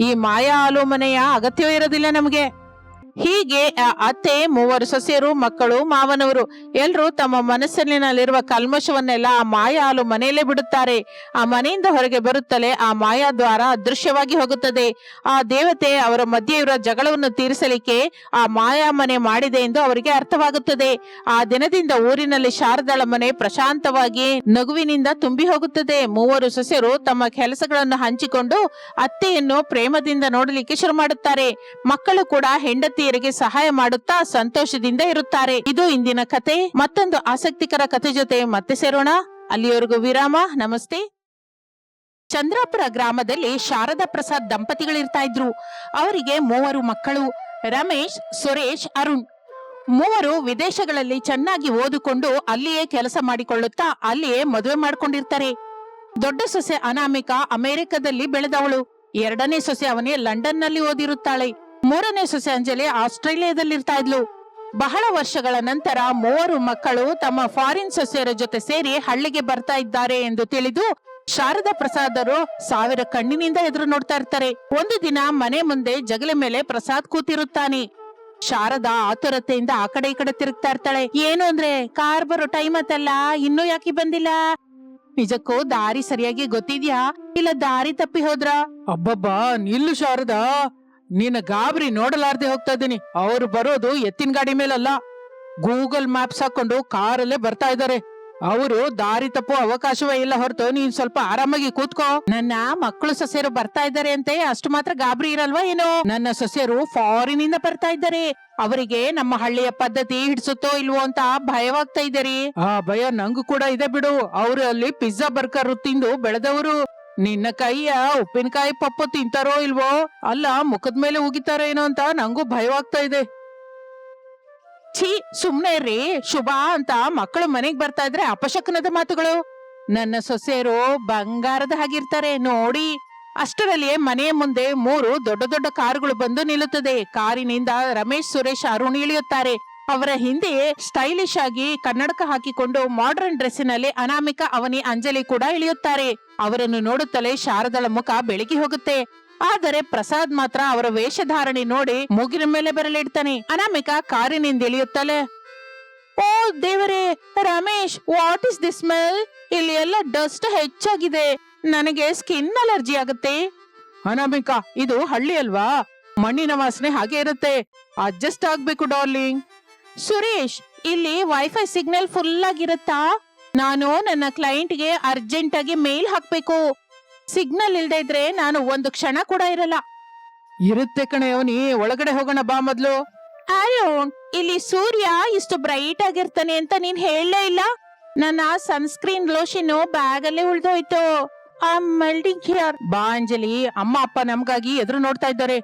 ಈ ಮಾಯಾ ಹಾಲು ಮನೆಯ ಅಗತ್ಯವೇ ಇರೋದಿಲ್ಲ ನಮಗೆ. ಹೀಗೆ ಅತ್ತೆ, ಮೂವರು ಸೊಸೆಯರು, ಮಕ್ಕಳು, ಮಾವನವರು ಎಲ್ರು ತಮ್ಮ ಮನಸ್ಸಿನಲ್ಲಿರುವ ಕಲ್ಮಶವನ್ನೆಲ್ಲ ಆ ಮಾಯಾ ಹಾಲು ಮನೆಯಲ್ಲೇ ಬಿಡುತ್ತಾರೆ. ಆ ಮನೆಯಿಂದ ಹೊರಗೆ ಬರುತ್ತಲೇ ಆ ಮಾಯಾ ದ್ವಾರ ಅದೃಶ್ಯವಾಗಿ ಹೋಗುತ್ತದೆ. ಆ ದೇವತೆ ಅವರ ಮಧ್ಯೆ ಇರುವ ಜಗಳವನ್ನು ತೀರಿಸಲಿಕ್ಕೆ ಆ ಮಾಯಾ ಮನೆ ಮಾಡಿದೆ ಎಂದು ಅವರಿಗೆ ಅರ್ಥವಾಗುತ್ತದೆ. ಆ ದಿನದಿಂದ ಊರಿನಲ್ಲಿ ಶಾರದಾಳ ಮನೆ ಪ್ರಶಾಂತವಾಗಿ ನಗುವಿನಿಂದ ತುಂಬಿ ಹೋಗುತ್ತದೆ. ಮೂವರು ಸೊಸೆಯರು ತಮ್ಮ ಕೆಲಸಗಳನ್ನು ಹಂಚಿಕೊಂಡು ಅತ್ತೆಯನ್ನು ಪ್ರೇಮದಿಂದ ನೋಡಲಿಕ್ಕೆ ಶುರು ಮಾಡುತ್ತಾರೆ. ಮಕ್ಕಳು ಕೂಡ ಹೆಂಡತಿ ಸಹಾಯ ಮಾಡುತ್ತಾ ಸಂತೋಷದಿಂದ ಇರುತ್ತಾರೆ. ಇದು ಇಂದಿನ ಕತೆ. ಮತ್ತೊಂದು ಆಸಕ್ತಿಕರ ಕತೆ ಜೊತೆ ಮತ್ತೆ ಸೇರೋಣ. ಅಲ್ಲಿಯವರೆಗೂ ವಿರಾಮ. ನಮಸ್ತೆ. ಚಂದ್ರಾಪುರ ಗ್ರಾಮದಲ್ಲಿ ಶಾರದಾ ಪ್ರಸಾದ್ ದಂಪತಿಗಳಿರ್ತಾ ಇದ್ರು. ಅವರಿಗೆ 3 ಮಕ್ಕಳು, ರಮೇಶ್, ಸುರೇಶ್, ಅರುಣ್. ಮೂವರು ವಿದೇಶಗಳಲ್ಲಿ ಚೆನ್ನಾಗಿ ಓದಿಕೊಂಡು ಅಲ್ಲಿಯೇ ಕೆಲಸ ಮಾಡಿಕೊಳ್ಳುತ್ತಾ ಅಲ್ಲಿಯೇ ಮದುವೆ ಮಾಡ್ಕೊಂಡಿರ್ತಾರೆ. ದೊಡ್ಡ ಸೊಸೆ ಅನಾಮಿಕಾ ಅಮೆರಿಕದಲ್ಲಿ ಬೆಳೆದವಳು. ಎರಡನೇ ಸೊಸೆ ಅವನೇ ಲಂಡನ್ ನಲ್ಲಿ ಓದಿರುತ್ತಾಳೆ. ಮೂರನೇ ಸೊಸೆ ಅಂಜಲಿ ಆಸ್ಟ್ರೇಲಿಯಾದಲ್ಲಿರ್ತಾ ಇದ್ಲು. ಬಹಳ ವರ್ಷಗಳ ನಂತರ 3 ಮಕ್ಕಳು ತಮ್ಮ ಫಾರಿನ್ ಸೊಸೆಯರ ಜೊತೆ ಸೇರಿ ಹಳ್ಳಿಗೆ ಬರ್ತಾ ಇದ್ದಾರೆ ಎಂದು ತಿಳಿದು ಶಾರದಾ ಪ್ರಸಾದರು 1000 ಕಣ್ಣಿನಿಂದ ಎದುರು ನೋಡ್ತಾ ಇರ್ತಾರೆ. ಒಂದು ದಿನ ಮನೆ ಮುಂದೆ ಜಗಲಿ ಮೇಲೆ ಪ್ರಸಾದ್ ಕೂತಿರುತ್ತಾನೆ. ಶಾರದಾ ಆತುರತೆಯಿಂದ ಆ ಕಡೆ ಈ ಕಡೆ ತಿರುಗ್ತಾ ಇರ್ತಾಳೆ. ಏನು ಅಂದ್ರೆ, ಕಾರ್ ಬರೋ ಟೈಮ್ ಆತಲ್ಲ, ಇನ್ನೂ ಯಾಕೆ ಬಂದಿಲ್ಲ? ನಿಜಕ್ಕೂ ದಾರಿ ಸರಿಯಾಗಿ ಗೊತ್ತಿದ್ಯಾ, ಇಲ್ಲ ದಾರಿ ತಪ್ಪಿ ಹೋದ್ರ? ಅಬ್ಬಬ್ಬಾ, ನಿಲ್ಲು ಶಾರದಾ, ನಿನ್ನ ಗಾಬರಿ ನೋಡಲಾರ್ದೆ ಹೋಗ್ತಾ ಇದ್ದೀನಿ. ಅವ್ರು ಬರೋದು ಎತ್ತಿನ ಗಾಡಿ ಮೇಲಲ್ಲ, ಗೂಗಲ್ ಮ್ಯಾಪ್ಸ್ ಹಾಕೊಂಡು ಕಾರಲ್ಲೇ ಬರ್ತಾ ಇದ್ದಾರೆ. ಅವರು ದಾರಿ ತಪ್ಪು ಅವಕಾಶವೇ ಇಲ್ಲ ಹೊರತು ನೀನ್ ಸ್ವಲ್ಪ ಆರಾಮಾಗಿ ಕೂತ್ಕೋ. ನನ್ನ ಮಕ್ಕಳು ಸೊಸೆಯರು ಬರ್ತಾ ಇದ್ದಾರೆ ಅಂತೆ ಅಷ್ಟು ಮಾತ್ರ ಗಾಬರಿ ಇರಲ್ವಾ ಏನೋ? ನನ್ನ ಸೊಸೆಯರು ಫಾರಿನ್ ಇಂದ ಬರ್ತಾ ಇದ್ದಾರೆ. ಅವರಿಗೆ ನಮ್ಮ ಹಳ್ಳಿಯ ಪದ್ಧತಿ ಹಿಡ್ಸುತ್ತೋ ಇಲ್ವೋ ಅಂತ ಭಯವಾಗ್ತಾ ಇದ್ದೀರಿ. ಆ ಭಯ ನಂಗೂ ಕೂಡ ಇದೆ ಬಿಡು. ಅವರು ಅಲ್ಲಿ ಪಿಜ್ಜಾ ಬರ್ಗರ್ ತಿಂದು ಬೆಳೆದವರು. ನಿನ್ನ ಕೈಯ ಉಪ್ಪಿನಕಾಯಿ ಪಪ್ಪು ತಿಂತಾರೋ ಇಲ್ವೋ, ಅಲ್ಲ ಮುಖದ ಮೇಲೆ ಉಗಿತಾರೋ ಏನೋ ಅಂತ ನಂಗೂ ಭಯವಾಗ್ತಾ ಇದೆ. ಛೀ, ಸುಮ್ನೆ ರೀ. ಶುಭ ಅಂತ ಮಕ್ಕಳು ಮನೆಗ್ ಬರ್ತಾ ಇದ್ರೆ ಅಪಶಕನದ ಮಾತುಗಳು. ನನ್ನ ಸೊಸೆಯರು ಬಂಗಾರದ ಹಾಗಿರ್ತಾರೆ ನೋಡಿ. ಅಷ್ಟರಲ್ಲಿಯೇ ಮನೆಯ ಮುಂದೆ 3 ದೊಡ್ಡ ದೊಡ್ಡ ಕಾರುಗಳು ಬಂದು ನಿಲ್ಲುತ್ತದೆ. ಕಾರಿನಿಂದ ರಮೇಶ್, ಸುರೇಶ್, ಅರುಣ್ ಇಳಿಯುತ್ತಾರೆ. ಅವರ ಹಿಂದೆ ಸ್ಟೈಲಿಶ್ ಆಗಿ ಕನ್ನಡಕ ಹಾಕಿಕೊಂಡು ಮಾಡರ್ನ್ ಡ್ರೆಸ್ಸಿನಲ್ಲಿ ಅನಾಮಿಕಾ, ಅವನಿ, ಅಂಜಲಿ ಕೂಡ ಇಳಿಯುತ್ತಾರೆ. ಅವರನ್ನು ನೋಡುತ್ತಲೇ ಶಾರದಳ ಮುಖ ಬೆಳಗಿ ಹೋಗುತ್ತೆ. ಆದರೆ ಪ್ರಸಾದ್ ಮಾತ್ರ ಅವರ ವೇಷಧಾರಣೆ ನೋಡಿ ಮೂಗಿನ ಮೇಲೆ ಬೆರಳಿಡ್ತಾನೆ. ಅನಾಮಿಕಾ ಕಾರಿನಿಂದ ಇಳಿಯುತ್ತಲೇ, ಓ ದೇವರೇ, Ramesh, what is this smell? ಇಲ್ಲಿ ಎಲ್ಲ ಡಸ್ಟ್ ಹೆಚ್ಚಾಗಿದೆ, ನನಗೆ ಸ್ಕಿನ್ ಅಲರ್ಜಿ ಆಗುತ್ತೆ. ಅನಾಮಿಕಾ, ಇದು ಹಳ್ಳಿ ಅಲ್ವಾ, ಮಣ್ಣಿನ ವಾಸನೆ ಹಾಗೆ ಇರುತ್ತೆ, ಅಡ್ಜಸ್ಟ್ ಆಗ್ಬೇಕು ಡಾರ್ಲಿಂಗ್. ಸುರೇಶ್, ಇಲ್ಲಿ ವೈಫೈ ಸಿಗ್ನಲ್ ಫುಲ್ ಆಗಿರುತ್ತಾ? ನಾನು ನನ್ನ ಕ್ಲೈಂಟ್ಗೆ ಅರ್ಜೆಂಟ್ ಆಗಿ ಮೇಲ್ ಹಾಕ್ಬೇಕು. ಸಿಗ್ನಲ್ ಇಲ್ದೇ ಇದ್ರೆ ನಾನು ಒಂದು ಕ್ಷಣ ಕೂಡ ಇರಲ್ಲ. ಇರುತ್ತೆ ಕಣೆ ಅವನಿ, ಒಳಗಡೆ ಹೋಗೋಣ ಬಾ ಮೊದ್ಲು. ಅರುಣ್, ಇಲ್ಲಿ ಸೂರ್ಯ ಇಷ್ಟು ಬ್ರೈಟ್ ಆಗಿರ್ತಾನೆ ಅಂತ ನೀನ್ ಹೇಳಲೇ ಇಲ್ಲ. ನನ್ನ ಸನ್ಸ್ಕ್ರೀನ್ ಲೋಷನ್ ಬ್ಯಾಗ್ ಅಲ್ಲೇ ಉಳ್ದೋಯ್ತು. ಬಾ ಅಂಜಲಿ, ಅಮ್ಮ ಅಪ್ಪ ನಮ್ಗಾಗಿ ಎದುರು ನೋಡ್ತಾ ಇದ್ದಾರೆ.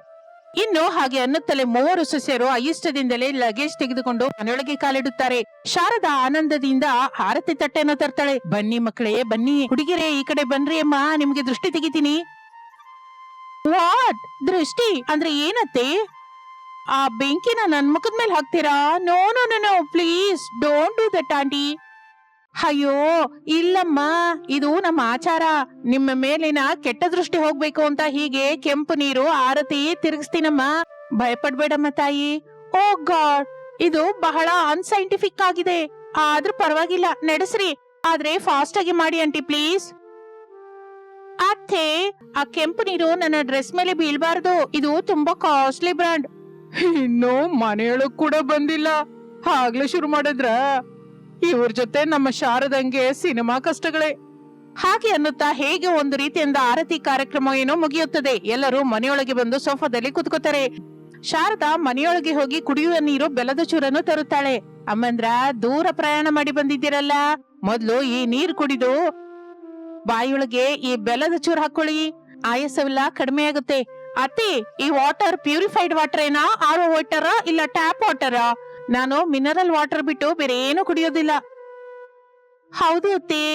ಇನ್ನು ಹಾಗೆ ಅನ್ನುತ್ತಲೇ 3 ಸೊಸೆಯರು ಅಯಿಷ್ಟದಿಂದಲೇ ಲಗೇಜ್ ತೆಗೆದುಕೊಂಡು ಮನೆಯೊಳಗೆ ಕಾಲಿಡುತ್ತಾರೆ. ಶಾರದಾ ಆನಂದದಿಂದ ಆರತಿ ತಟ್ಟೆಯನ್ನು ತರ್ತಾಳೆ. ಬನ್ನಿ ಮಕ್ಕಳೇ, ಬನ್ನಿ. ಹುಡುಗಿರೇ ಈ ಕಡೆ ಬನ್ರಿ ಅಮ್ಮ, ನಿಮ್ಗೆ ದೃಷ್ಟಿ ತೆಗಿತೀನಿ. ವಾಟ್ ದೃಷ್ಟಿ ಅಂದ್ರೆ ಏನತ್ತೆ? ಆ ಬೆಂಕಿನ ನನ್ ಮುಖದ ಮೇಲೆ ಹಾಕ್ತೀರಾ? No no no no, please don't do that aunty. ಅಯ್ಯೋ ಇಲ್ಲಮ್ಮ, ಇದು ನಮ್ಮ ಆಚಾರ. ನಿಮ್ಮ ಮೇಲಿನ ಕೆಟ್ಟ ದೃಷ್ಟಿ ಹೋಗ್ಬೇಕು ಅಂತ ಹೀಗೆ ಕೆಂಪು ನೀರು ಆರತಿ ತಿರುಗಿಸ್ತೀನಮ್ಮ, ಭಯಪಡ್ಬೇಡಮ್ಮ ತಾಯಿ. ಓ ಗಾಡ್, ಇದು ಬಹಳ ಅನ್ಸೈಂಟಿಫಿಕ್ ಆಗಿದೆ. ಆದ್ರೂ ಪರವಾಗಿಲ್ಲ, ನಡೆಸ್ರಿ. ಆದ್ರೆ ಫಾಸ್ಟ್ ಆಗಿ ಮಾಡಿ ಆಂಟಿ ಪ್ಲೀಸ್. ಅತ್ತೆ, ಆ ಕೆಂಪು ನೀರು ನನ್ನ ಡ್ರೆಸ್ ಮೇಲೆ ಬೀಳ್ಬಾರ್ದು, ಇದು ತುಂಬಾ ಕಾಸ್ಟ್ಲಿ ಬ್ರ್ಯಾಂಡ್. ಇನ್ನು ಮನೆಯೊಳಗ್ ಕೂಡ ಬಂದಿಲ್ಲ, ಆಗ್ಲೇ ಶುರು ಮಾಡಿದ್ರ? ಇವ್ರ ಜೊತೆ ನಮ್ಮ ಶಾರದಂಗೆ ಸಿನಿಮಾ ಕಷ್ಟಗಳೇ. ಹಾಗೆ ಅನ್ನುತ್ತಾ ಹೇಗೆ ಒಂದು ರೀತಿಯಿಂದ ಆರತಿ ಕಾರ್ಯಕ್ರಮ ಏನೋ ಮುಗಿಯುತ್ತದೆ. ಎಲ್ಲರೂ ಮನೆಯೊಳಗೆ ಬಂದು ಸೋಫಾದಲ್ಲಿ ಕುತ್ಕೋತಾರೆ. ಶಾರದಾ ಮನೆಯೊಳಗೆ ಹೋಗಿ ಕುಡಿಯುವ ನೀರು ಬೆಲ್ಲದ ಚೂರನ್ನು ತರುತ್ತಾಳೆ. ಅಮ್ಮಂದ್ರ, ದೂರ ಪ್ರಯಾಣ ಮಾಡಿ ಬಂದಿದ್ದೀರಲ್ಲ, ಮೊದ್ಲು ಈ ನೀರ್ ಕುಡಿದು ಬಾಯಿಯೊಳಗೆ ಈ ಬೆಲ್ಲದ ಚೂರು ಹಾಕೊಳ್ಳಿ, ಆಯಾಸವೆಲ್ಲ ಕಡಿಮೆ ಆಗುತ್ತೆ. ಅತ್ತಿ, ಈ ವಾಟರ್ ಪ್ಯೂರಿಫೈಡ್ ವಾಟರ್ ಏನಾ, ಆರ್ ಓ ವಾಟರ್ ಇಲ್ಲ ಟ್ಯಾಪ್ ವಾಟರ್? ನಾನು ಮಿನರಲ್ ವಾಟರ್ ಬಿಟ್ಟು ಬೇರೆ ಏನು ಕುಡಿಯೋದಿಲ್ಲ. ಹೌದು ಅತ್ತಿ,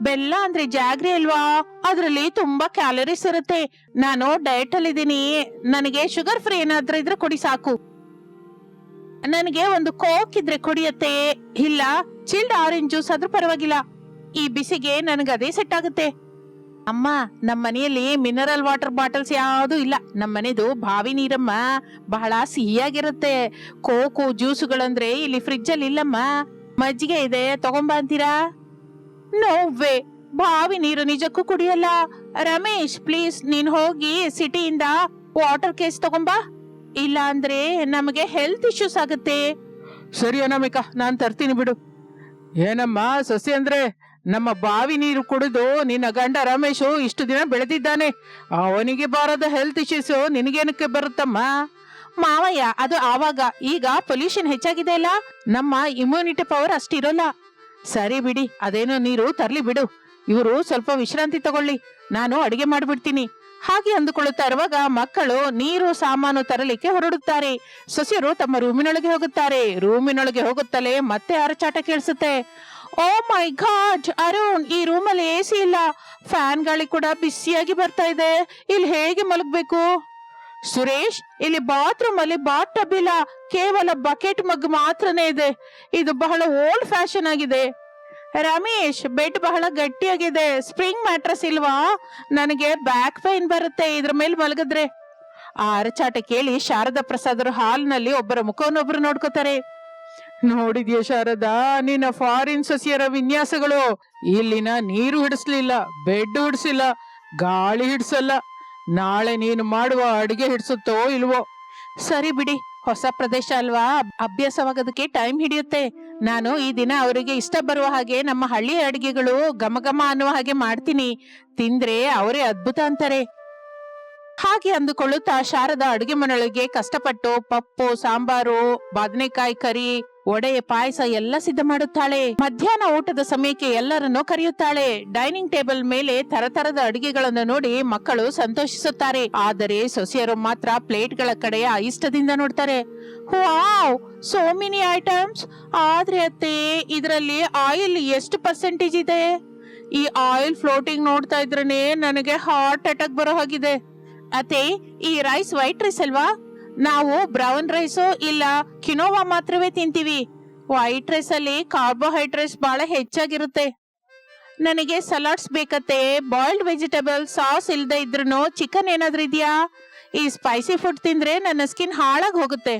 ಬೆಲ್ಲ ಅಂದ್ರೆ ಜಾಗ್ರಿ ಅಲ್ವಾ, ಅದ್ರಲ್ಲಿ ತುಂಬಾ ಕ್ಯಾಲರೀಸ್ ಇರುತ್ತೆ. ನಾನು ಡಯಟ್ ಅಲ್ಲಿ ಇದೀನಿ, ನನಗೆ ಶುಗರ್ ಫ್ರೀ ಏನಾದ್ರೂ ಇದ್ರೆ ಕೊಡಿ ಸಾಕು. ನನಗೆ ಒಂದು ಕೋಕ್ ಇದ್ರೆ ಕೊಡಿಯತ್ತೆ, ಇಲ್ಲ ಚಿಲ್ಡ್ ಆರೆಂಜ್ ಜ್ಯೂಸ್ ಆದ್ರೂ ಪರವಾಗಿಲ್ಲ. ಈ ಬಿಸಿಗೆ ನನಗೆ ಅದೇ ಸೆಟ್ ಆಗುತ್ತೆ. ಅಮ್ಮ, ನಮ್ಮ ಮನೆಯಲ್ಲಿ ಮಿನರಲ್ ವಾಟರ್ ಬಾಟಲ್ಸ್ ಯಾವುದು ಇಲ್ಲ. ನಮ್ಮ ಮನೆದು ಬಾವಿ ನೀರಮ್ಮ, ಬಹಳ ಸಿಹಿಯಾಗಿರುತ್ತೆ. ಕೋಕು ಜ್ಯೂಸುಗಳಂದ್ರೆ ಇಲ್ಲಿ ಫ್ರಿಡ್ಜ್ ಅಲ್ಲಿ ಇಲ್ಲಮ್ಮ. ಮಜ್ಜಿಗೆ ಇದೆ, ತಗೊಂಬ ಅಂತೀರಾ? ನೋವೇ, ಬಾವಿ ನೀರು ನಿಜಕ್ಕೂ ಕುಡಿಯಲ್ಲ. ರಮೇಶ್ ಪ್ಲೀಸ್, ನೀನ್ ಹೋಗಿ ಸಿಟಿಯಿಂದ ವಾಟರ್ ಕೇಸ್ ತಗೊಂಬ, ಇಲ್ಲ ಅಂದ್ರೆ ನಮಗೆ ಹೆಲ್ತ್ ಇಶ್ಯೂಸ್ ಆಗುತ್ತೆ. ಸರಿ ಅನಾಮಿಕಾ, ನಾನ್ ತರ್ತೀನಿ ಬಿಡು. ಏನಮ್ಮ ಸೊಸೆ ಅಂದ್ರೆ, ನಮ್ಮ ಬಾವಿ ನೀರು ಕುಡಿದು ನಿನ್ನ ಗಂಡ ರಮೇಶು ಇಷ್ಟು ದಿನ ಬೆಳೆದಿದ್ದಾನೆ, ಅವನಿಗೆ ಬಾರದ ಹೆಲ್ತ್ ಇಶ್ಯೂಸ್ ನಿನಗೇನಕ್ಕೆ ಬರುತ್ತಮ್ಮ? ಮಾವಯ್ಯ, ಅದು ಆವಾಗ, ಈಗ ಪೊಲ್ಯೂಷನ್ ಹೆಚ್ಚಾಗಿದೆ ಅಲ್ಲ, ನಮ್ಮ ಇಮ್ಯುನಿಟಿ ಪವರ್ ಅಷ್ಟಿರೋಲ್ಲ. ಸರಿ ಬಿಡಿ, ಅದೇನೋ ನೀರು ತರ್ಲಿ ಬಿಡು. ಇವರು ಸ್ವಲ್ಪ ವಿಶ್ರಾಂತಿ ತಗೊಳ್ಳಿ, ನಾನು ಅಡಿಗೆ ಮಾಡ್ಬಿಡ್ತೀನಿ. ಹಾಗೆ ಅಂದುಕೊಳ್ಳುತ್ತಾ ಇರುವಾಗ ಮಕ್ಕಳು ನೀರು ಸಾಮಾನು ತರಲಿಕ್ಕೆ ಹೊರಡುತ್ತಾರೆ. ಸೊಸೆಯರು ತಮ್ಮ ರೂಮಿನೊಳಗೆ ಹೋಗುತ್ತಾರೆ. ರೂಮಿನೊಳಗೆ ಹೋಗುತ್ತಲೇ ಮತ್ತೆ ಅರಚಾಟ ಕೇಳಿಸುತ್ತೆ. ಓ ಮೈ ಗಾಡ್ ಅರುಣ್, ಈ ರೂಮಲ್ಲಿ ಎಸಿ ಇಲ್ಲ, ಫ್ಯಾನ್ ಗಾಳಿ ಕೂಡ ಬಿಸಿಯಾಗಿ ಬರ್ತಾ ಇದೆ, ಇಲ್ಲಿ ಹೇಗೆ ಮಲಗಬೇಕು? ಸುರೇಶ್, ಇಲ್ಲಿ ಬಾತ್ರೂಮ್ ಅಲ್ಲಿ ಬಾತ್ ಟಬ್ ಇಲ್ಲ, ಕೇವಲ ಬಕೆಟ್ ಮಗ್ ಮಾತ್ರನೇ ಇದೆ, ಇದು ಬಹಳ ಓಲ್ಡ್ ಫ್ಯಾಷನ್ ಆಗಿದೆ. ರಮೇಶ್, ಬೆಡ್ ಬಹಳ ಗಟ್ಟಿಯಾಗಿದೆ, ಸ್ಪ್ರಿಂಗ್ ಮ್ಯಾಟ್ರಸ್ ಇಲ್ವಾ? ನನಗೆ ಬ್ಯಾಕ್ ಪೈನ್ ಬರುತ್ತೆ ಇದ್ರ ಮೇಲೆ ಮಲಗಿದ್ರೆ. ಆ ಅರಚಾಟ ಕೇಳಿ ಶಾರದಾ ಪ್ರಸಾದರು ಹಾಲ್ನಲ್ಲಿ ಒಬ್ಬರ ಮುಖವನ್ನೊಬ್ರು ನೋಡ್ಕೋತಾರೆ. ನೋಡಿದ್ಯಾ ಶಾರದಾ, ನಿನ್ನ ಫಾರಿನ್ ಸೊಸೆಯರ ವಿನ್ಯಾಸಗಳು? ಇಲ್ಲಿನ ನೀರು ಹಿಡಿಸ್ಲಿಲ್ಲ, ಬೆಡ್ ಹಿಡಿಸಿಲ್ಲ, ಗಾಳಿ ಹಿಡ್ಸಲ್ಲ. ನಾಳೆ ನೀನು ಮಾಡುವ ಅಡಿಗೆ ಹಿಡ್ಸುತ್ತೋ ಇಲ್ವೋ? ಸರಿ ಬಿಡಿ, ಹೊಸ ಪ್ರದೇಶ ಅಲ್ವಾ, ಅಭ್ಯಾಸವಾಗೋದಕ್ಕೆ ಟೈಮ್ ಹಿಡಿಯುತ್ತೆ. ನಾನು ಈ ದಿನ ಅವರಿಗೆ ಇಷ್ಟ ಬರುವ ಹಾಗೆ ನಮ್ಮ ಹಳ್ಳಿ ಅಡಿಗೆಗಳು ಘಮ ಅನ್ನುವ ಹಾಗೆ ಮಾಡ್ತೀನಿ. ತಿಂದ್ರೆ ಅವರೇ ಅದ್ಭುತ ಅಂತಾರೆ. ಹಾಗೆ ಅಂದುಕೊಳ್ಳುತ್ತಾ ಶಾರದಾ ಅಡುಗೆ ಮನೆಯೊಳಗೆ ಕಷ್ಟಪಟ್ಟು ಪಪ್ಪು, ಸಾಂಬಾರು, ಬದನೆಕಾಯಿ ಕರಿ, ವಡೆ, ಪಾಯಸ ಎಲ್ಲ ಸಿದ್ಧ ಮಾಡುತ್ತಾಳೆ. ಮಧ್ಯಾಹ್ನ ಊಟದ ಸಮಯಕ್ಕೆ ಎಲ್ಲರನ್ನೂ ಕರೆಯುತ್ತಾಳೆ. ಡೈನಿಂಗ್ ಟೇಬಲ್ ಮೇಲೆ ತರತರದ ಅಡುಗೆಗಳನ್ನು ನೋಡಿ ಮಕ್ಕಳು ಸಂತೋಷಿಸುತ್ತಾರೆ. ಆದರೆ ಸೊಸೆಯರು ಮಾತ್ರ ಪ್ಲೇಟ್ಗಳ ಕಡೆ ಇಷ್ಟದಿಂದ ನೋಡ್ತಾರೆ. Wow, so many items. ಆದ್ರೆ ಅತ್ತೆ, ಇದರಲ್ಲಿ ಆಯಿಲ್ ಎಷ್ಟು ಪರ್ಸೆಂಟೇಜ್ ಇದೆ? ಈ ಆಯಿಲ್ ಫ್ಲೋಟಿಂಗ್ ನೋಡ್ತಾ ಇದ್ರೇನೆ ನನಗೆ ಹಾರ್ಟ್ ಅಟ್ಯಾಕ್ ಬರೋ ಹಾಗಿದೆ. ಅತ್ತೆ, ಈ ರೈಸ್ ವೈಟ್ ರೈಸ್ ಅಲ್ವಾ? ನಾವು ಬ್ರೌನ್ ರೈಸು ಇಲ್ಲ ಕಿನೋವಾ ಮಾತ್ರವೇ ತಿಂತೀವಿ. ವೈಟ್ ರೈಸ್ ಅಲ್ಲಿ ಕಾರ್ಬೋಹೈಡ್ರೇಟ್ಸ್ ಬಹಳ ಹೆಚ್ಚಾಗಿರುತ್ತೆ. ನನಗೆ ಸಲಾಡ್ಸ್ ಬೇಕತ್ತೆ. ಬಾಯ್ಲ್ಡ್ ವೆಜಿಟೇಬಲ್ ಸಾಸ್ ಇಲ್ದೇ ಇದ್ರೂ ಚಿಕನ್ ಏನಾದ್ರೂ ಇದೆಯಾ? ಈ ಸ್ಪೈಸಿ ಫುಡ್ ತಿಂದ್ರೆ ನನ್ನ ಸ್ಕಿನ್ ಹಾಳಾಗಿ ಹೋಗುತ್ತೆ.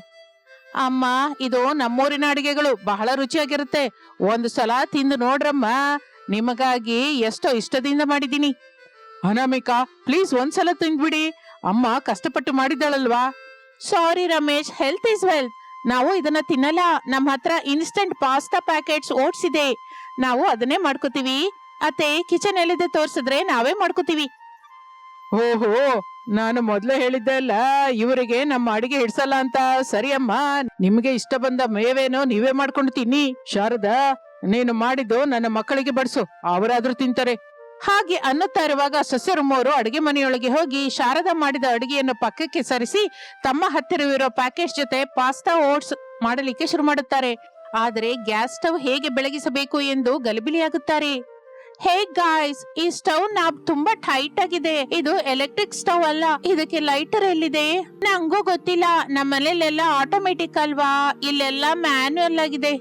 ಅಮ್ಮ, ಇದು ನಮ್ಮೂರಿನ ಅಡಿಗೆಗಳು ಬಹಳ ರುಚಿಯಾಗಿರುತ್ತೆ. ಒಂದು ಸಲ ತಿಂದು ನೋಡ್ರಮ್ಮ, ನಿಮಗಾಗಿ ಎಷ್ಟೋ ಇಷ್ಟದಿಂದ ಮಾಡಿದ್ದೀನಿ. ಅನಾಮಿಕಾ, ಪ್ಲೀಸ್ ಒಂದ್ಸಲ ತಿಂದ್ಬಿಡಿ. ಅಮ್ಮ ಕಷ್ಟಪಟ್ಟು ಮಾಡಿದ್ದಾಳಲ್ವಾ. ಸಾರಿ ರಮೇಶ್, ಹೆಲ್ತ್ ಇಸ್ ವೆಲ್ತ್. ನಾವು ಇದನ್ನ ತಿನ್ನಲ್ಲ. ನಮ್ಮ ಹತ್ರ ಇನ್ಸ್ಟೆಂಟ್ ಪಾಸ್ತಾ ಪ್ಯಾಕೆಟ್ಸ್ ಓಟ್ಸ್ ಇದೆ, ನಾವು ಅದನ್ನೇ ಮಾಡ್ಕೋತೀವಿ. ಅತ್ತೆ, ಕಿಚನ್ ಎಲ್ಲಿದೆ ತೋರ್ಸಿದ್ರೆ ನಾವೇ ಮಾಡ್ಕೋತೀವಿ. ಓಹೋ, ನಾನು ಮೊದ್ಲೇ ಹೇಳಿದ್ದೆ ಅಲ್ಲ ಇವರಿಗೆ ನಮ್ಮ ಅಡಿಗೆ ಹಿಡ್ಸಲ್ಲ ಅಂತ. ಸರಿ ಅಮ್ಮ, ನಿಮ್ಗೆ ಇಷ್ಟ ಬಂದ ಮೇವೇನೋ ನೀವೇ ಮಾಡ್ಕೊಂಡು ತಿನ್ನಿ. ಶಾರದಾ, ನೀನು ಮಾಡಿದ್ದು ನನ್ನ ಮಕ್ಕಳಿಗೆ ಬಡಿಸು, ಅವರಾದ್ರೂ ತಿಂತಾರೆ. ಹಾಗೆ ಅನ್ನುತ್ತಾ ಇರುವಾಗ ಸೊಸೆಯರು ಅಡುಗೆ ಮನೆಯೊಳಗೆ ಹೋಗಿ ಶಾರದಾ ಮಾಡಿದ ಅಡುಗೆಯನ್ನು ಪಕ್ಕಕ್ಕೆ ಸರಿಸಿ ತಮ್ಮ ಹತ್ತಿರವಿರೋ ಪ್ಯಾಕೇಜ್ ಜೊತೆ ಪಾಸ್ತಾ ಓಟ್ಸ್ ಮಾಡಲಿಕ್ಕೆ ಶುರು ಮಾಡುತ್ತಾರೆ. ಆದರೆ ಗ್ಯಾಸ್ ಸ್ಟವ್ ಹೇಗೆ ಬೆಳಗಿಸಬೇಕು ಎಂದು ಗಲಿಬಿಲಿಯಾಗುತ್ತಾರೆ. ಹೇ ಗಾಯ್ಸ್, ಈ ಸ್ಟವ್ ನಾಬ್ ತುಂಬಾ ಟೈಟ್ ಆಗಿದೆ. ಇದು ಎಲೆಕ್ಟ್ರಿಕ್ ಸ್ಟವ್ ಅಲ್ಲ, ಇದಕ್ಕೆ ಲೈಟರ್ ಎಲ್ಲಿದೆ? ನಂಗೂ ಗೊತ್ತಿಲ್ಲ. ನಮ್ಮನೇಲೆಲ್ಲ ಆಟೋಮೆಟಿಕ್ ಅಲ್ವಾ, ಇಲ್ಲೆಲ್ಲ ಮ್ಯಾನ್ಯುಯಲ್ ಆಗಿದೆ.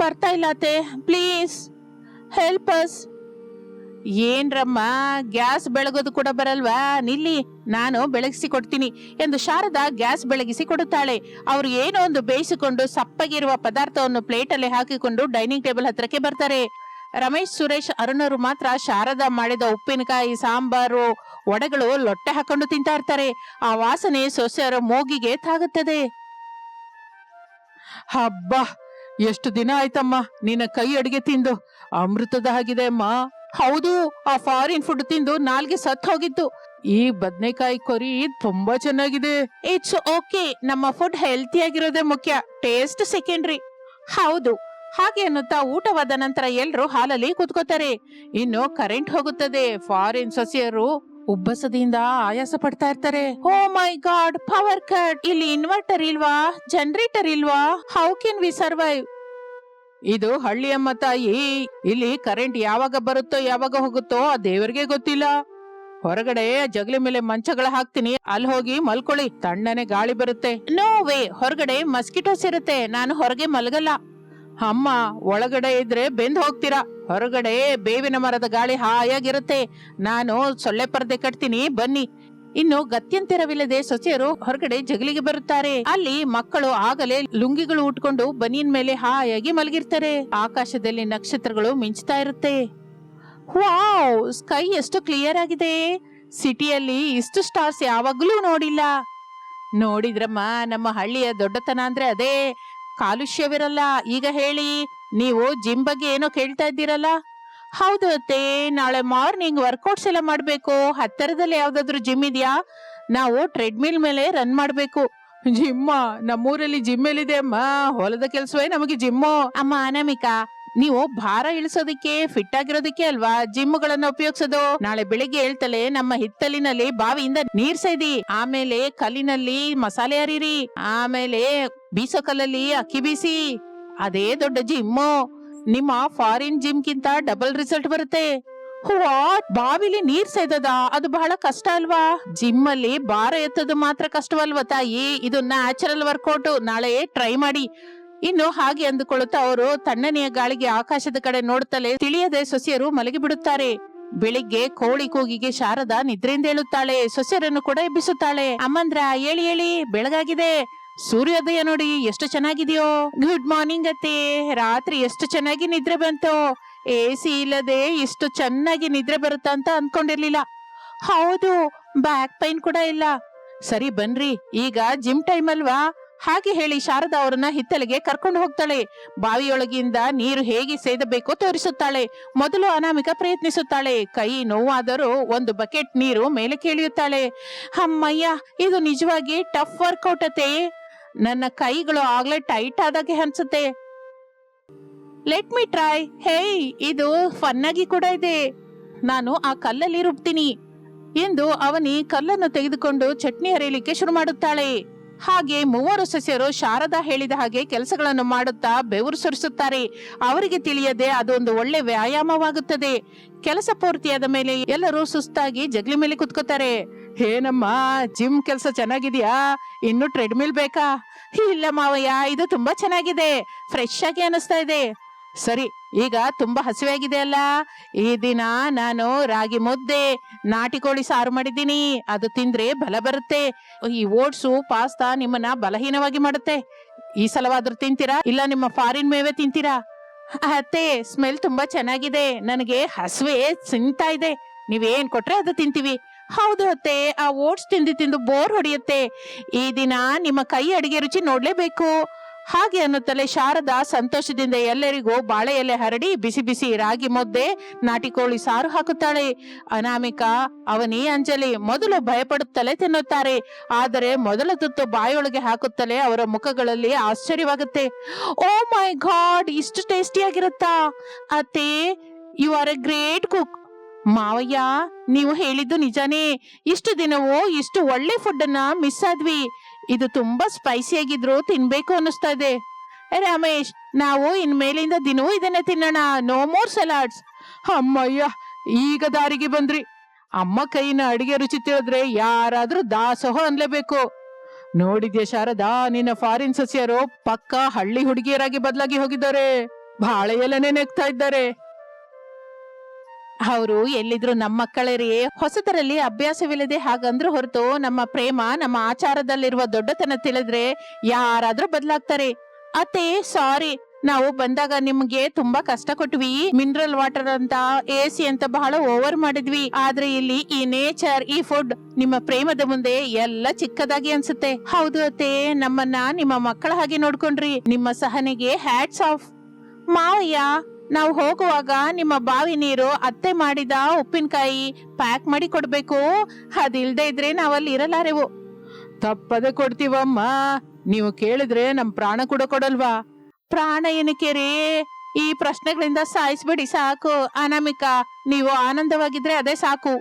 ಬರ್ತಾ ಇಲ್ಲ ಅತ್ತೆ, ಪ್ಲೀಸ್ ಹೆಲ್ಪ್ ಅಸ್. ಏನ್ರಮ್ಮ, ಗ್ಯಾಸ್ ಬೆಳಗೋದು ಕೂಡ ಬರಲ್ವಾ? ನಿಲ್ಲಿ, ನಾನು ಬೆಳಗಿಸಿ ಕೊಡ್ತೀನಿ ಎಂದು ಶಾರದಾ ಗ್ಯಾಸ್ ಬೆಳಗಿಸಿ ಕೊಡುತ್ತಾಳೆ. ಅವರು ಏನೋ ಒಂದು ಬೇಯಿಸಿಕೊಂಡು ಸಪ್ಪಗಿರುವ ಪದಾರ್ಥವನ್ನು ಪ್ಲೇಟಲ್ಲಿ ಹಾಕಿಕೊಂಡು ಡೈನಿಂಗ್ ಟೇಬಲ್ ಹತ್ರಕ್ಕೆ ಬರ್ತಾರೆ. ರಮೇಶ್, ಸುರೇಶ್, ಅರುಣರು ಮಾತ್ರ ಶಾರದಾ ಮಾಡಿದ ಉಪ್ಪಿನಕಾಯಿ, ಸಾಂಬಾರು, ವಡೆಗಳು ಲೊಟ್ಟೆ ಹಾಕೊಂಡು ತಿಂತಾ ಇರ್ತಾರೆ. ಆ ವಾಸನೆ ಸೊಸೆಯರ ಮೂಗಿಗೆ ತಾಗುತ್ತದೆ. ಹಬ್ಬ, ಎಷ್ಟು ದಿನ ಆಯ್ತಮ್ಮ ನಿನ್ನ ಕೈ ಅಡಿಗೆ ತಿಂದು. ಅಮೃತದ ಹಾಗಿದೆ ಅಮ್ಮ. ಹೌದು, ಆ ಫಾರಿನ್ ಫುಡ್ ತಿಂದು ನಾಲ್ಗೆ ಸತ್ ಹೋಗಿತ್ತು. ಈ ಬದನೆಕಾಯಿ ಕೊರಿ ತುಂಬಾ ಚೆನ್ನಾಗಿದೆ. ಇಟ್ಸ್ ಓಕೆ, ನಮ್ಮ ಫುಡ್ ಹೆಲ್ತಿ ಆಗಿರೋದೇ ಮುಖ್ಯ, ಟೇಸ್ಟ್ ಸೆಕೆಂಡ್ರಿ. ಹೌದು. ಹಾಗೆ ಅನ್ನುತ್ತಾ ಊಟವಾದ ನಂತರ ಎಲ್ರು ಹಾಲಲ್ಲಿ ಕೂತ್ಕೋತಾರೆ. ಇನ್ನು ಕರೆಂಟ್ ಹೋಗುತ್ತದೆ. ಫಾರಿನ್ ಸೊಸೆಯರು ಉಬ್ಬಸದಿಂದ ಆಯಾಸ ಪಡ್ತಾ ಇರ್ತಾರೆ. ಓ ಮೈ ಗಾಡ್, ಪವರ್ ಕಟ್. ಇಲ್ಲಿ ಇನ್ವರ್ಟರ್ ಇಲ್ವಾ? ಜನರೇಟರ್ ಇಲ್ವಾ? How can we survive? ಇದು ಹಳ್ಳಿಯಮ್ಮ ತಾಯಿ. ಇಲ್ಲಿ ಕರೆಂಟ್ ಯಾವಾಗ ಬರುತ್ತೋ ಯಾವಾಗ ಹೋಗುತ್ತೋ ಆ ದೇವರಿಗೆ ಗೊತ್ತಿಲ್ಲ. ಹೊರಗಡೆ ಜಗಲಿ ಮೇಲೆ ಮಂಚಗಳ ಹಾಕ್ತೀನಿ, ಅಲ್ಲಿ ಹೋಗಿ ಮಲ್ಕೊಳ್ಳಿ, ತಣ್ಣನೆ ಗಾಳಿ ಬರುತ್ತೆ. ನೋ ವೇ, ಹೊರಗಡೆ ಮಸ್ಕಿಟೋಸ್ ಇರುತ್ತೆ, ನಾನು ಹೊರಗೆ ಮಲಗಲ್ಲ. ಅಮ್ಮ, ಒಳಗಡೆ ಇದ್ರೆ ಬೆಂದ್ ಹೋಗ್ತೀರಾ. ಹೊರಗಡೆ ಬೇವಿನ ಮರದ ಗಾಳಿ ಹಾಯಾಗಿರುತ್ತೆ, ನಾನು ಸೊಳ್ಳೆ ಪರ್ದೆ ಕಟ್ತೀನಿ, ಬನ್ನಿ. ಇನ್ನು ಗತ್ಯಂತರವಿಲ್ಲದೆ ಸೊಸೆಯರು ಹೊರಗಡೆ ಜಗಲಿಗೆ ಬರುತ್ತಾರೆ. ಅಲ್ಲಿ ಮಕ್ಕಳು ಆಗಲೇ ಲುಂಗಿಗಳು ಉಟ್ಕೊಂಡು ಬನಿಯನ್ ಮೇಲೆ ಹಾಯಾಗಿ ಮಲಗಿರ್ತಾರೆ. ಆಕಾಶದಲ್ಲಿ ನಕ್ಷತ್ರಗಳು ಮಿಂಚ್ತಾ ಇರುತ್ತೆ. ವಾವ್, ಸ್ಕೈ ಎಷ್ಟು ಕ್ಲಿಯರ್ ಆಗಿದೆ. ಸಿಟಿಯಲ್ಲಿ ಇಷ್ಟು ಸ್ಟಾರ್ಸ್ ಯಾವಾಗ್ಲೂ ನೋಡಿಲ್ಲ. ನೋಡಿದ್ರಮ್ಮ, ನಮ್ಮ ಹಳ್ಳಿಯ ದೊಡ್ಡತನ ಅಂದ್ರೆ ಅದೇ, ಕಾಲುಷ್ಯವಿರಲ್ಲ. ಈಗ ಹೇಳಿ, ನೀವು ಜಿಮ್ ಬಗ್ಗೆ ಏನೋ ಕೇಳ್ತಾ ಇದ್ದೀರಲ್ಲ? ಹೌದು ಅತ್ತೆ, ನಾಳೆ ಮಾರ್ನಿಂಗ್ ವರ್ಕೌಟ್ಸ್ ಎಲ್ಲ ಮಾಡ್ಬೇಕು. ಹತ್ತಿರದಲ್ಲಿ ಯಾವ್ದಾದ್ರು ಜಿಮ್ ಇದೆಯಾ? ನಾವು ಟ್ರೆಡ್ಮಿಲ್ ಮೇಲೆ ರನ್ ಮಾಡ್ಬೇಕು. ಜಿಮ್ಮ? ನಮ್ಮೂರಲ್ಲಿ ಜಿಮ್ ಎಲ್ಲಿದೆ ಅಮ್ಮ? ಹೊಲದ ಕೆಲ್ಸವೇ ನಮಗೆ ಜಿಮ್ಮು. ಅಮ್ಮ ಅನಾಮಿಕಾ, ನೀವು ಭಾರ ಇಳಿಸೋದಕ್ಕೆ, ಫಿಟ್ ಆಗಿರೋದಕ್ಕೆ ಅಲ್ವಾ ಜಿಮ್ಗಳನ್ನ ಉಪಯೋಗಿಸೋದು. ನಾಳೆ ಬೆಳಿಗ್ಗೆ ಹೇಳ್ತಲೇ ನಮ್ಮ ಹಿತ್ತಲಿನಲ್ಲಿ ಬಾವಿಯಿಂದ ನೀರ್ ಸೇದಿ, ಆಮೇಲೆ ಕಲ್ಲಿನಲ್ಲಿ ಮಸಾಲೆ ಅರಿರಿ, ಆಮೇಲೆ ಬೀಸೋ ಕಲ್ಲಲ್ಲಿ ಅಕ್ಕಿ ಬೀಸಿ. ಅದೇ ದೊಡ್ಡ ಜಿಮ್ಮು. ನಿಮ್ಮ ಫಾರಿನ್ ಜಿಮ್ ಗಿಂತ ಡಬಲ್ ರಿಸಲ್ಟ್ ಬರುತ್ತೆ. ವಾಟ್, ಬಾವಿಲಿ ನೀರ್ ಸೇದದ? ಅದು ಬಹಳ ಕಷ್ಟ ಅಲ್ವಾ? ಜಿಮ್ ಅಲ್ಲಿ ಭಾರ ಎತ್ತೋದು ಮಾತ್ರ ಕಷ್ಟವಲ್ವಾ ತಾಯಿ, ಇದು ನ್ಯಾಚುರಲ್ ವರ್ಕೌಟ್. ನಾಳೆ ಟ್ರೈ ಮಾಡಿ. ಇನ್ನು ಹಾಗೆ ಅಂದುಕೊಳ್ಳುತ್ತಾ ಅವರು ತಣ್ಣನೆಯ ಗಾಳಿಗೆ ಆಕಾಶದ ಕಡೆ ನೋಡುತ್ತಲೇ ತಿಳಿಯದೆ ಸೊಸೆಯರು ಮಲಗಿ ಬಿಡುತ್ತಾರೆ. ಬೆಳಿಗ್ಗೆ ಕೋಳಿ ಕೂಗಿಗೆ ಶಾರದಾ ನಿದ್ರೆಯಿಂದ ಏಳುತ್ತಾಳೆ. ಸೊಸೆಯರನ್ನು ಕೂಡ ಎಬ್ಬಿಸುತ್ತಾಳೆ. ಅಮ್ಮಂದ್ರ, ಹೇಳಿ ಹೇಳಿ, ಬೆಳಗಾಗಿದೆ. ಸೂರ್ಯೋದಯ ನೋಡಿ ಎಷ್ಟು ಚೆನ್ನಾಗಿದೆಯೋ. ಗುಡ್ ಮಾರ್ನಿಂಗ್ ಅತ್ತೆ. ರಾತ್ರಿ ಎಷ್ಟು ಚೆನ್ನಾಗಿ ನಿದ್ರೆ ಬಂತು. AC ಇಲ್ಲದೆ ಇಷ್ಟು ಚೆನ್ನಾಗಿ ನಿದ್ರೆ ಬರುತ್ತಾ ಅಂತ ಅನ್ಕೊಂಡಿರ್ಲಿಲ್ಲ. ಹೌದು, ಬ್ಯಾಕ್ ಪೈನ್ ಕೂಡ ಇಲ್ಲ. ಸರಿ ಬನ್ರಿ, ಈಗ ಜಿಮ್ ಟೈಮ್ ಅಲ್ವಾ? ಹಾಗೆ ಹೇಳಿ ಶಾರದಾ ಅವರನ್ನ ಹಿತ್ತಲಿಗೆ ಕರ್ಕೊಂಡು ಹೋಗ್ತಾಳೆ. ಬಾವಿಯೊಳಗಿಂದ ನೀರು ಹೇಗೆ ಸೇದಬೇಕೋ ತೋರಿಸುತ್ತಾಳೆ. ಮೊದಲು ಅನಾಮಿಕ ಪ್ರಯತ್ನಿಸುತ್ತಾಳೆ. ಕೈ ನೋವಾದರೂ ಒಂದು ಬಕೆಟ್ ನೀರು ಮೇಲೆ ಕೇಳಿಯುತ್ತಾಳೆ. ಅಮ್ಮಯ್ಯ, ಇದು ನಿಜವಾಗಿ ಟಫ್ ವರ್ಕೌಟ್ ಅತ್ತೆ. ನನ್ನ ಕೈಗಳು ಆಗ್ಲೇ ಟೈಟ್ ಆದಾಗೆ ಅನ್ಸುತ್ತೆ. Let me try. ಹೇಯ್, ಇದು ಫನ್ ಆಗಿ ಕೂಡ ಇದೆ. ನಾನು ಆ ಕಲ್ಲಲ್ಲಿ ರುಬ್ತೀನಿ ಎಂದು ಅವನಿ ಕಲ್ಲನ್ನು ತೆಗೆದುಕೊಂಡು ಚಟ್ನಿ ಅರಿಯಲಿಕ್ಕೆ ಶುರು ಮಾಡುತ್ತಾಳೆ. ಹಾಗೆ ಮೂವರು ಸಸ್ಯರು ಶಾರದಾ ಹೇಳಿದ ಹಾಗೆ ಕೆಲಸಗಳನ್ನು ಮಾಡುತ್ತಾ ಬೆವರು ಸುರಿಸುತ್ತಾರೆ. ಅವರಿಗೆ ತಿಳಿಯದೆ ಅದೊಂದು ಒಳ್ಳೆ ವ್ಯಾಯಾಮವಾಗುತ್ತದೆ. ಕೆಲಸ ಪೂರ್ತಿಯಾದ ಮೇಲೆ ಎಲ್ಲರೂ ಸುಸ್ತಾಗಿ ಜಗ್ಲಿ ಮೇಲೆ ಕುತ್ಕೋತಾರೆ. ಏನಮ್ಮ, ಜಿಮ್ ಕೆಲಸ ಚೆನ್ನಾಗಿದ್ಯಾ? ಇನ್ನು ಟ್ರೆಡ್ಮಿಲ್ ಬೇಕಾ? ಇಲ್ಲ ಮಾವಯ್ಯ, ಇದು ತುಂಬಾ ಚೆನ್ನಾಗಿದೆ, ಫ್ರೆಶ್ ಆಗಿ ಅನಿಸ್ತಾ ಇದೆ. ಸರಿ, ಈಗ ತುಂಬಾ ಹಸಿವಾಗಿದೆ ಅಲ್ಲ? ಈ ದಿನ ನಾನು ರಾಗಿ ಮುದ್ದೆ, ನಾಟಿ ಕೋಳಿ ಸಾರು ಮಾಡಿದ್ದೀನಿ. ಅದು ತಿಂದ್ರೆ ಬಲ ಬರುತ್ತೆ. ಈ ಓಟ್ಸು ಪಾಸ್ತಾ ನಿಮ್ಮನ್ನ ಬಲಹೀನವಾಗಿ ಮಾಡುತ್ತೆ. ಈ ಸಲವಾದ್ರೂ ತಿಂತೀರಾ, ಇಲ್ಲ ನಿಮ್ಮ ಫಾರಿನ್ ಮೇವೆ ತಿಂತೀರಾ? ಅತ್ತೆ, ಸ್ಮೆಲ್ ತುಂಬಾ ಚೆನ್ನಾಗಿದೆ, ನನಗೆ ಹಸುವೆ ಸಿಂತಾ ಇದೆ. ನೀವೇನ್ ಕೊಟ್ರೆ ಅದು ತಿಂತೀವಿ. ಹೌದು ಅತ್ತೆ, ಆ ಓಟ್ಸ್ ತಿಂದು ತಿಂದು ಬೋರ್ ಹೊಡೆಯುತ್ತೆ. ಈ ದಿನ ನಿಮ್ಮ ಕೈ ಅಡಿಗೆ ರುಚಿ ನೋಡ್ಲೇಬೇಕು. ಹಾಗೆ ಅನ್ನುತ್ತಲೇ ಶಾರದಾ ಸಂತೋಷದಿಂದ ಎಲ್ಲರಿಗೂ ಬಾಳೆ ಎಲೆ ಹರಡಿ ಬಿಸಿ ಬಿಸಿ ರಾಗಿ ಮುದ್ದೆ, ನಾಟಿ ಕೋಳಿ ಸಾರು ಹಾಕುತ್ತಾಳೆ. ಅನಾಮಿಕಾ, ಅವನಿ, ಅಂಜಲಿ ಮೊದಲು ಭಯಪಡುತ್ತಲೇ ತಿನ್ನುತ್ತಾರೆ. ಆದರೆ ಮೊದಲ ತುತ್ತು ಬಾಯೊಳಗೆ ಹಾಕುತ್ತಲೇ ಅವರ ಮುಖಗಳಲ್ಲಿ ಆಶ್ಚರ್ಯವಾಗುತ್ತೆ. ಓ ಮೈ ಗಾಡ್, ಇಷ್ಟು ಟೇಸ್ಟಿಯಾಗಿರುತ್ತಾ? ಅತ್ತೆ, you are a great cook. ಮಾವಯ್ಯ, ನೀವು ಹೇಳಿದ್ದು ನಿಜಾನೇ. ಇಷ್ಟು ದಿನವೂ ಇಷ್ಟು ಒಳ್ಳೆ ಫುಡ್ ಅನ್ನ ಮಿಸ್ ಆದ್ವಿ. ಇದು ತುಂಬಾ ಸ್ಪೈಸಿ ಆಗಿದ್ರು ತಿನ್ಬೇಕು ಅನ್ನಿಸ್ತಾ ಇದೆ. ರಮೇಶ್, ನಾವು ಇನ್ಮೇಲಿಂದ ದಿನವೂ ಇದನ್ನೇ ತಿನ್ನೋಣ. No more salads. ಅಮ್ಮಯ್ಯ, ಈಗ ದಾರಿಗೆ ಬಂದ್ರಿ. ಅಮ್ಮ ಕೈನ ಅಡಿಗೆ ರುಚಿ ತಿಳಿದ್ರೆ ಯಾರಾದ್ರೂ ದಾಸೋಹ ಅನ್ಲೇಬೇಕು. ನೋಡಿದ್ಯಾ ಶಾರದಾ, ನಿನ್ನ ಫಾರಿನ್ ಸಸ್ಯರು ಪಕ್ಕ ಹಳ್ಳಿ ಹುಡುಗಿಯರಾಗಿ ಬದಲಾಗಿ ಹೋಗಿದ್ದಾರೆ. ಬಾಳೆ ಎಲೆನೇ ನೆಗ್ತಾ ಇದ್ದಾರೆ. ಅವರು ಎಲ್ಲಿದ್ರು ನಮ್ಮ ಮಕ್ಕಳೇ. ಹೊಸದರಲ್ಲಿ ಅಭ್ಯಾಸವಿಲ್ಲದೆ ಹಾಗಂದ್ರು ಹೊರತು ನಮ್ಮ ಪ್ರೇಮ, ನಮ್ಮ ಆಚಾರದಲ್ಲಿರುವ ದೊಡ್ಡತನ ತಿಳಿದ್ರೆ ಯಾರಾದ್ರೂ ಬದಲಾಗ್ತಾರೆ. ಅತ್ತೆ, ಸಾರಿ, ನಾವು ಬಂದಾಗ ನಿಮ್ಗೆ ತುಂಬಾ ಕಷ್ಟ ಕೊಟ್ವಿ. ಮಿನರಲ್ ವಾಟರ್ ಅಂತ, AC ಅಂತ ಬಹಳ ಓವರ್ ಮಾಡಿದ್ವಿ. ಆದ್ರೆ ಇಲ್ಲಿ ಈ ನೇಚರ್, ಈ ಫುಡ್ ನಿಮ್ಮ ಪ್ರೇಮದ ಮುಂದೆ ಎಲ್ಲ ಚಿಕ್ಕದಾಗಿ ಅನ್ಸುತ್ತೆ. ಹೌದು ಅತ್ತೆ, ನಮ್ಮನ್ನ ನಿಮ್ಮ ಮಕ್ಕಳ ಹಾಗೆ ನೋಡ್ಕೊಂಡ್ರಿ. ನಿಮ್ಮ ಸಹನೆಗೆ ಹ್ಯಾಟ್ಸ್ ಆಫ್. ಮಾವಯ್ಯ, ನಾವು ಹೋಗುವಾಗ ನಿಮ್ಮ ಬಾವಿ ನೀರು, ಅತ್ತೆ ಮಾಡಿದ ಉಪ್ಪಿನಕಾಯಿ ಪ್ಯಾಕ್ ಮಾಡಿ ಕೊಡ್ಬೇಕು. ಅದಿಲ್ದೆ ಇದ್ರೆ ನಾವಲ್ಲಿ ಇರಲಾರೆವು. ತಪ್ಪದೆ ಕೊಡ್ತೀವಮ್ಮ. ನೀವು ಕೇಳಿದ್ರೆ ನಮ್ ಪ್ರಾಣ ಕೂಡ ಕೊಡಲ್ವಾ? ಪ್ರಾಣ ಏನಕ್ಕೆ ರೀ? ಈ ಪ್ರಶ್ನೆಗಳಿಂದ ಸಾಯಿಸ್ಬೇಡಿ ಸಾಕು. ಅನಾಮಿಕಾ, ನೀವು ಆನಂದವಾಗಿದ್ರೆ ಅದೇ ಸಾಕು.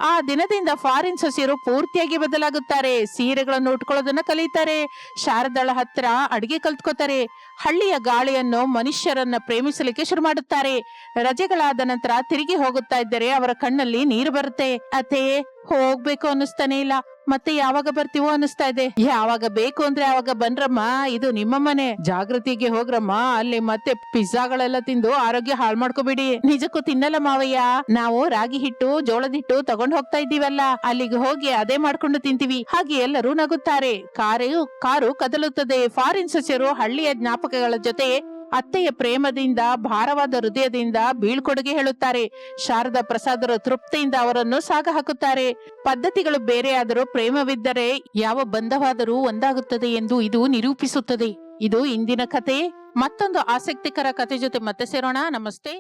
ಆ ದಿನದಿಂದ ಫಾರಿನ್ ಸೊಸೆಯರು ಪೂರ್ತಿಯಾಗಿ ಬದಲಾಗುತ್ತಾರೆ. ಸೀರೆಗಳನ್ನು ಉಟ್ಕೊಳ್ಳೋದನ್ನ ಕಲಿತಾರೆ. ಶಾರದಾಳ ಹತ್ರ ಅಡಿಗೆ ಕಲ್ತ್ಕೋತಾರೆ. ಹಳ್ಳಿಯ ಗಾಳಿಯನ್ನು, ಮನುಷ್ಯರನ್ನ ಪ್ರೇಮಿಸಲಿಕ್ಕೆ ಶುರು ಮಾಡುತ್ತಾರೆ. ರಜೆಗಳಾದ ನಂತರ ತಿರುಗಿ ಹೋಗುತ್ತಾ ಇದ್ದರೆ ಅವರ ಕಣ್ಣಲ್ಲಿ ನೀರು ಬರುತ್ತೆ. ಅತ್ತೆ, ಹೋಗ್ಬೇಕು ಅನ್ನಿಸ್ತಾನೆ ಇಲ್ಲ, ಮತ್ತೆ ಯಾವಾಗ ಬರ್ತೀವೋ ಅನ್ನಿಸ್ತಾ ಇದೆ. ಯಾವಾಗ ಬೇಕು ಅಂದ್ರೆ ಯಾವಾಗ ಬನ್ರಮ್ಮ, ಇದು ನಿಮ್ಮ ಮನೆ. ಜಾಗೃತಿಗೆ ಹೋಗ್ರಮ್ಮ. ಅಲ್ಲಿ ಮತ್ತೆ ಪಿಜ್ಜಾಗಳೆಲ್ಲ ತಿಂದು ಆರೋಗ್ಯ ಹಾಳು ಮಾಡ್ಕೋಬಿಡಿ. ನಿಜಕ್ಕೂ ತಿನ್ನಲ್ಲ ಮಾವಯ್ಯ. ನಾವು ರಾಗಿ ಹಿಟ್ಟು, ಜೋಳದ ಹಿಟ್ಟು ತಗೊಂಡ್ ಹೋಗ್ತಾ ಇದ್ದೀವಲ್ಲ, ಅಲ್ಲಿಗೆ ಹೋಗಿ ಅದೇ ಮಾಡ್ಕೊಂಡು ತಿಂತೀವಿ. ಹಾಗೆ ಎಲ್ಲರೂ ನಗುತ್ತಾರೆ. ಕಾರು ಕದಲುತ್ತದೆ. ಫಾರಿನ್ ಸಸ್ಯರು ಹಳ್ಳಿಯ ಜ್ಞಾಪಕಗಳ ಜೊತೆ ಅತ್ತೆಯ ಪ್ರೇಮದಿಂದ, ಭಾರವಾದ ಹೃದಯದಿಂದ ಬೀಳ್ಕೊಡುಗೆ ಹೇಳುತ್ತಾರೆ. ಶಾರದಾ ಪ್ರಸಾದರ ತೃಪ್ತಿಯಿಂದ ಅವರನ್ನು ಸಾಗ ಹಾಕುತ್ತಾರೆ. ಪದ್ಧತಿಗಳು ಬೇರೆಯಾದರೂ ಪ್ರೇಮವಿದ್ದರೆ ಯಾವ ಬಂಧವಾದರೂ ಒಂದಾಗುತ್ತದೆ ಎಂದು ಇದು ನಿರೂಪಿಸುತ್ತದೆ. ಇದು ಇಂದಿನ ಕತೆ. ಮತ್ತೊಂದು ಆಸಕ್ತಿಕರ ಕತೆ ಜೊತೆ ಮತ್ತೆ ಸೇರೋಣ. ನಮಸ್ತೆ.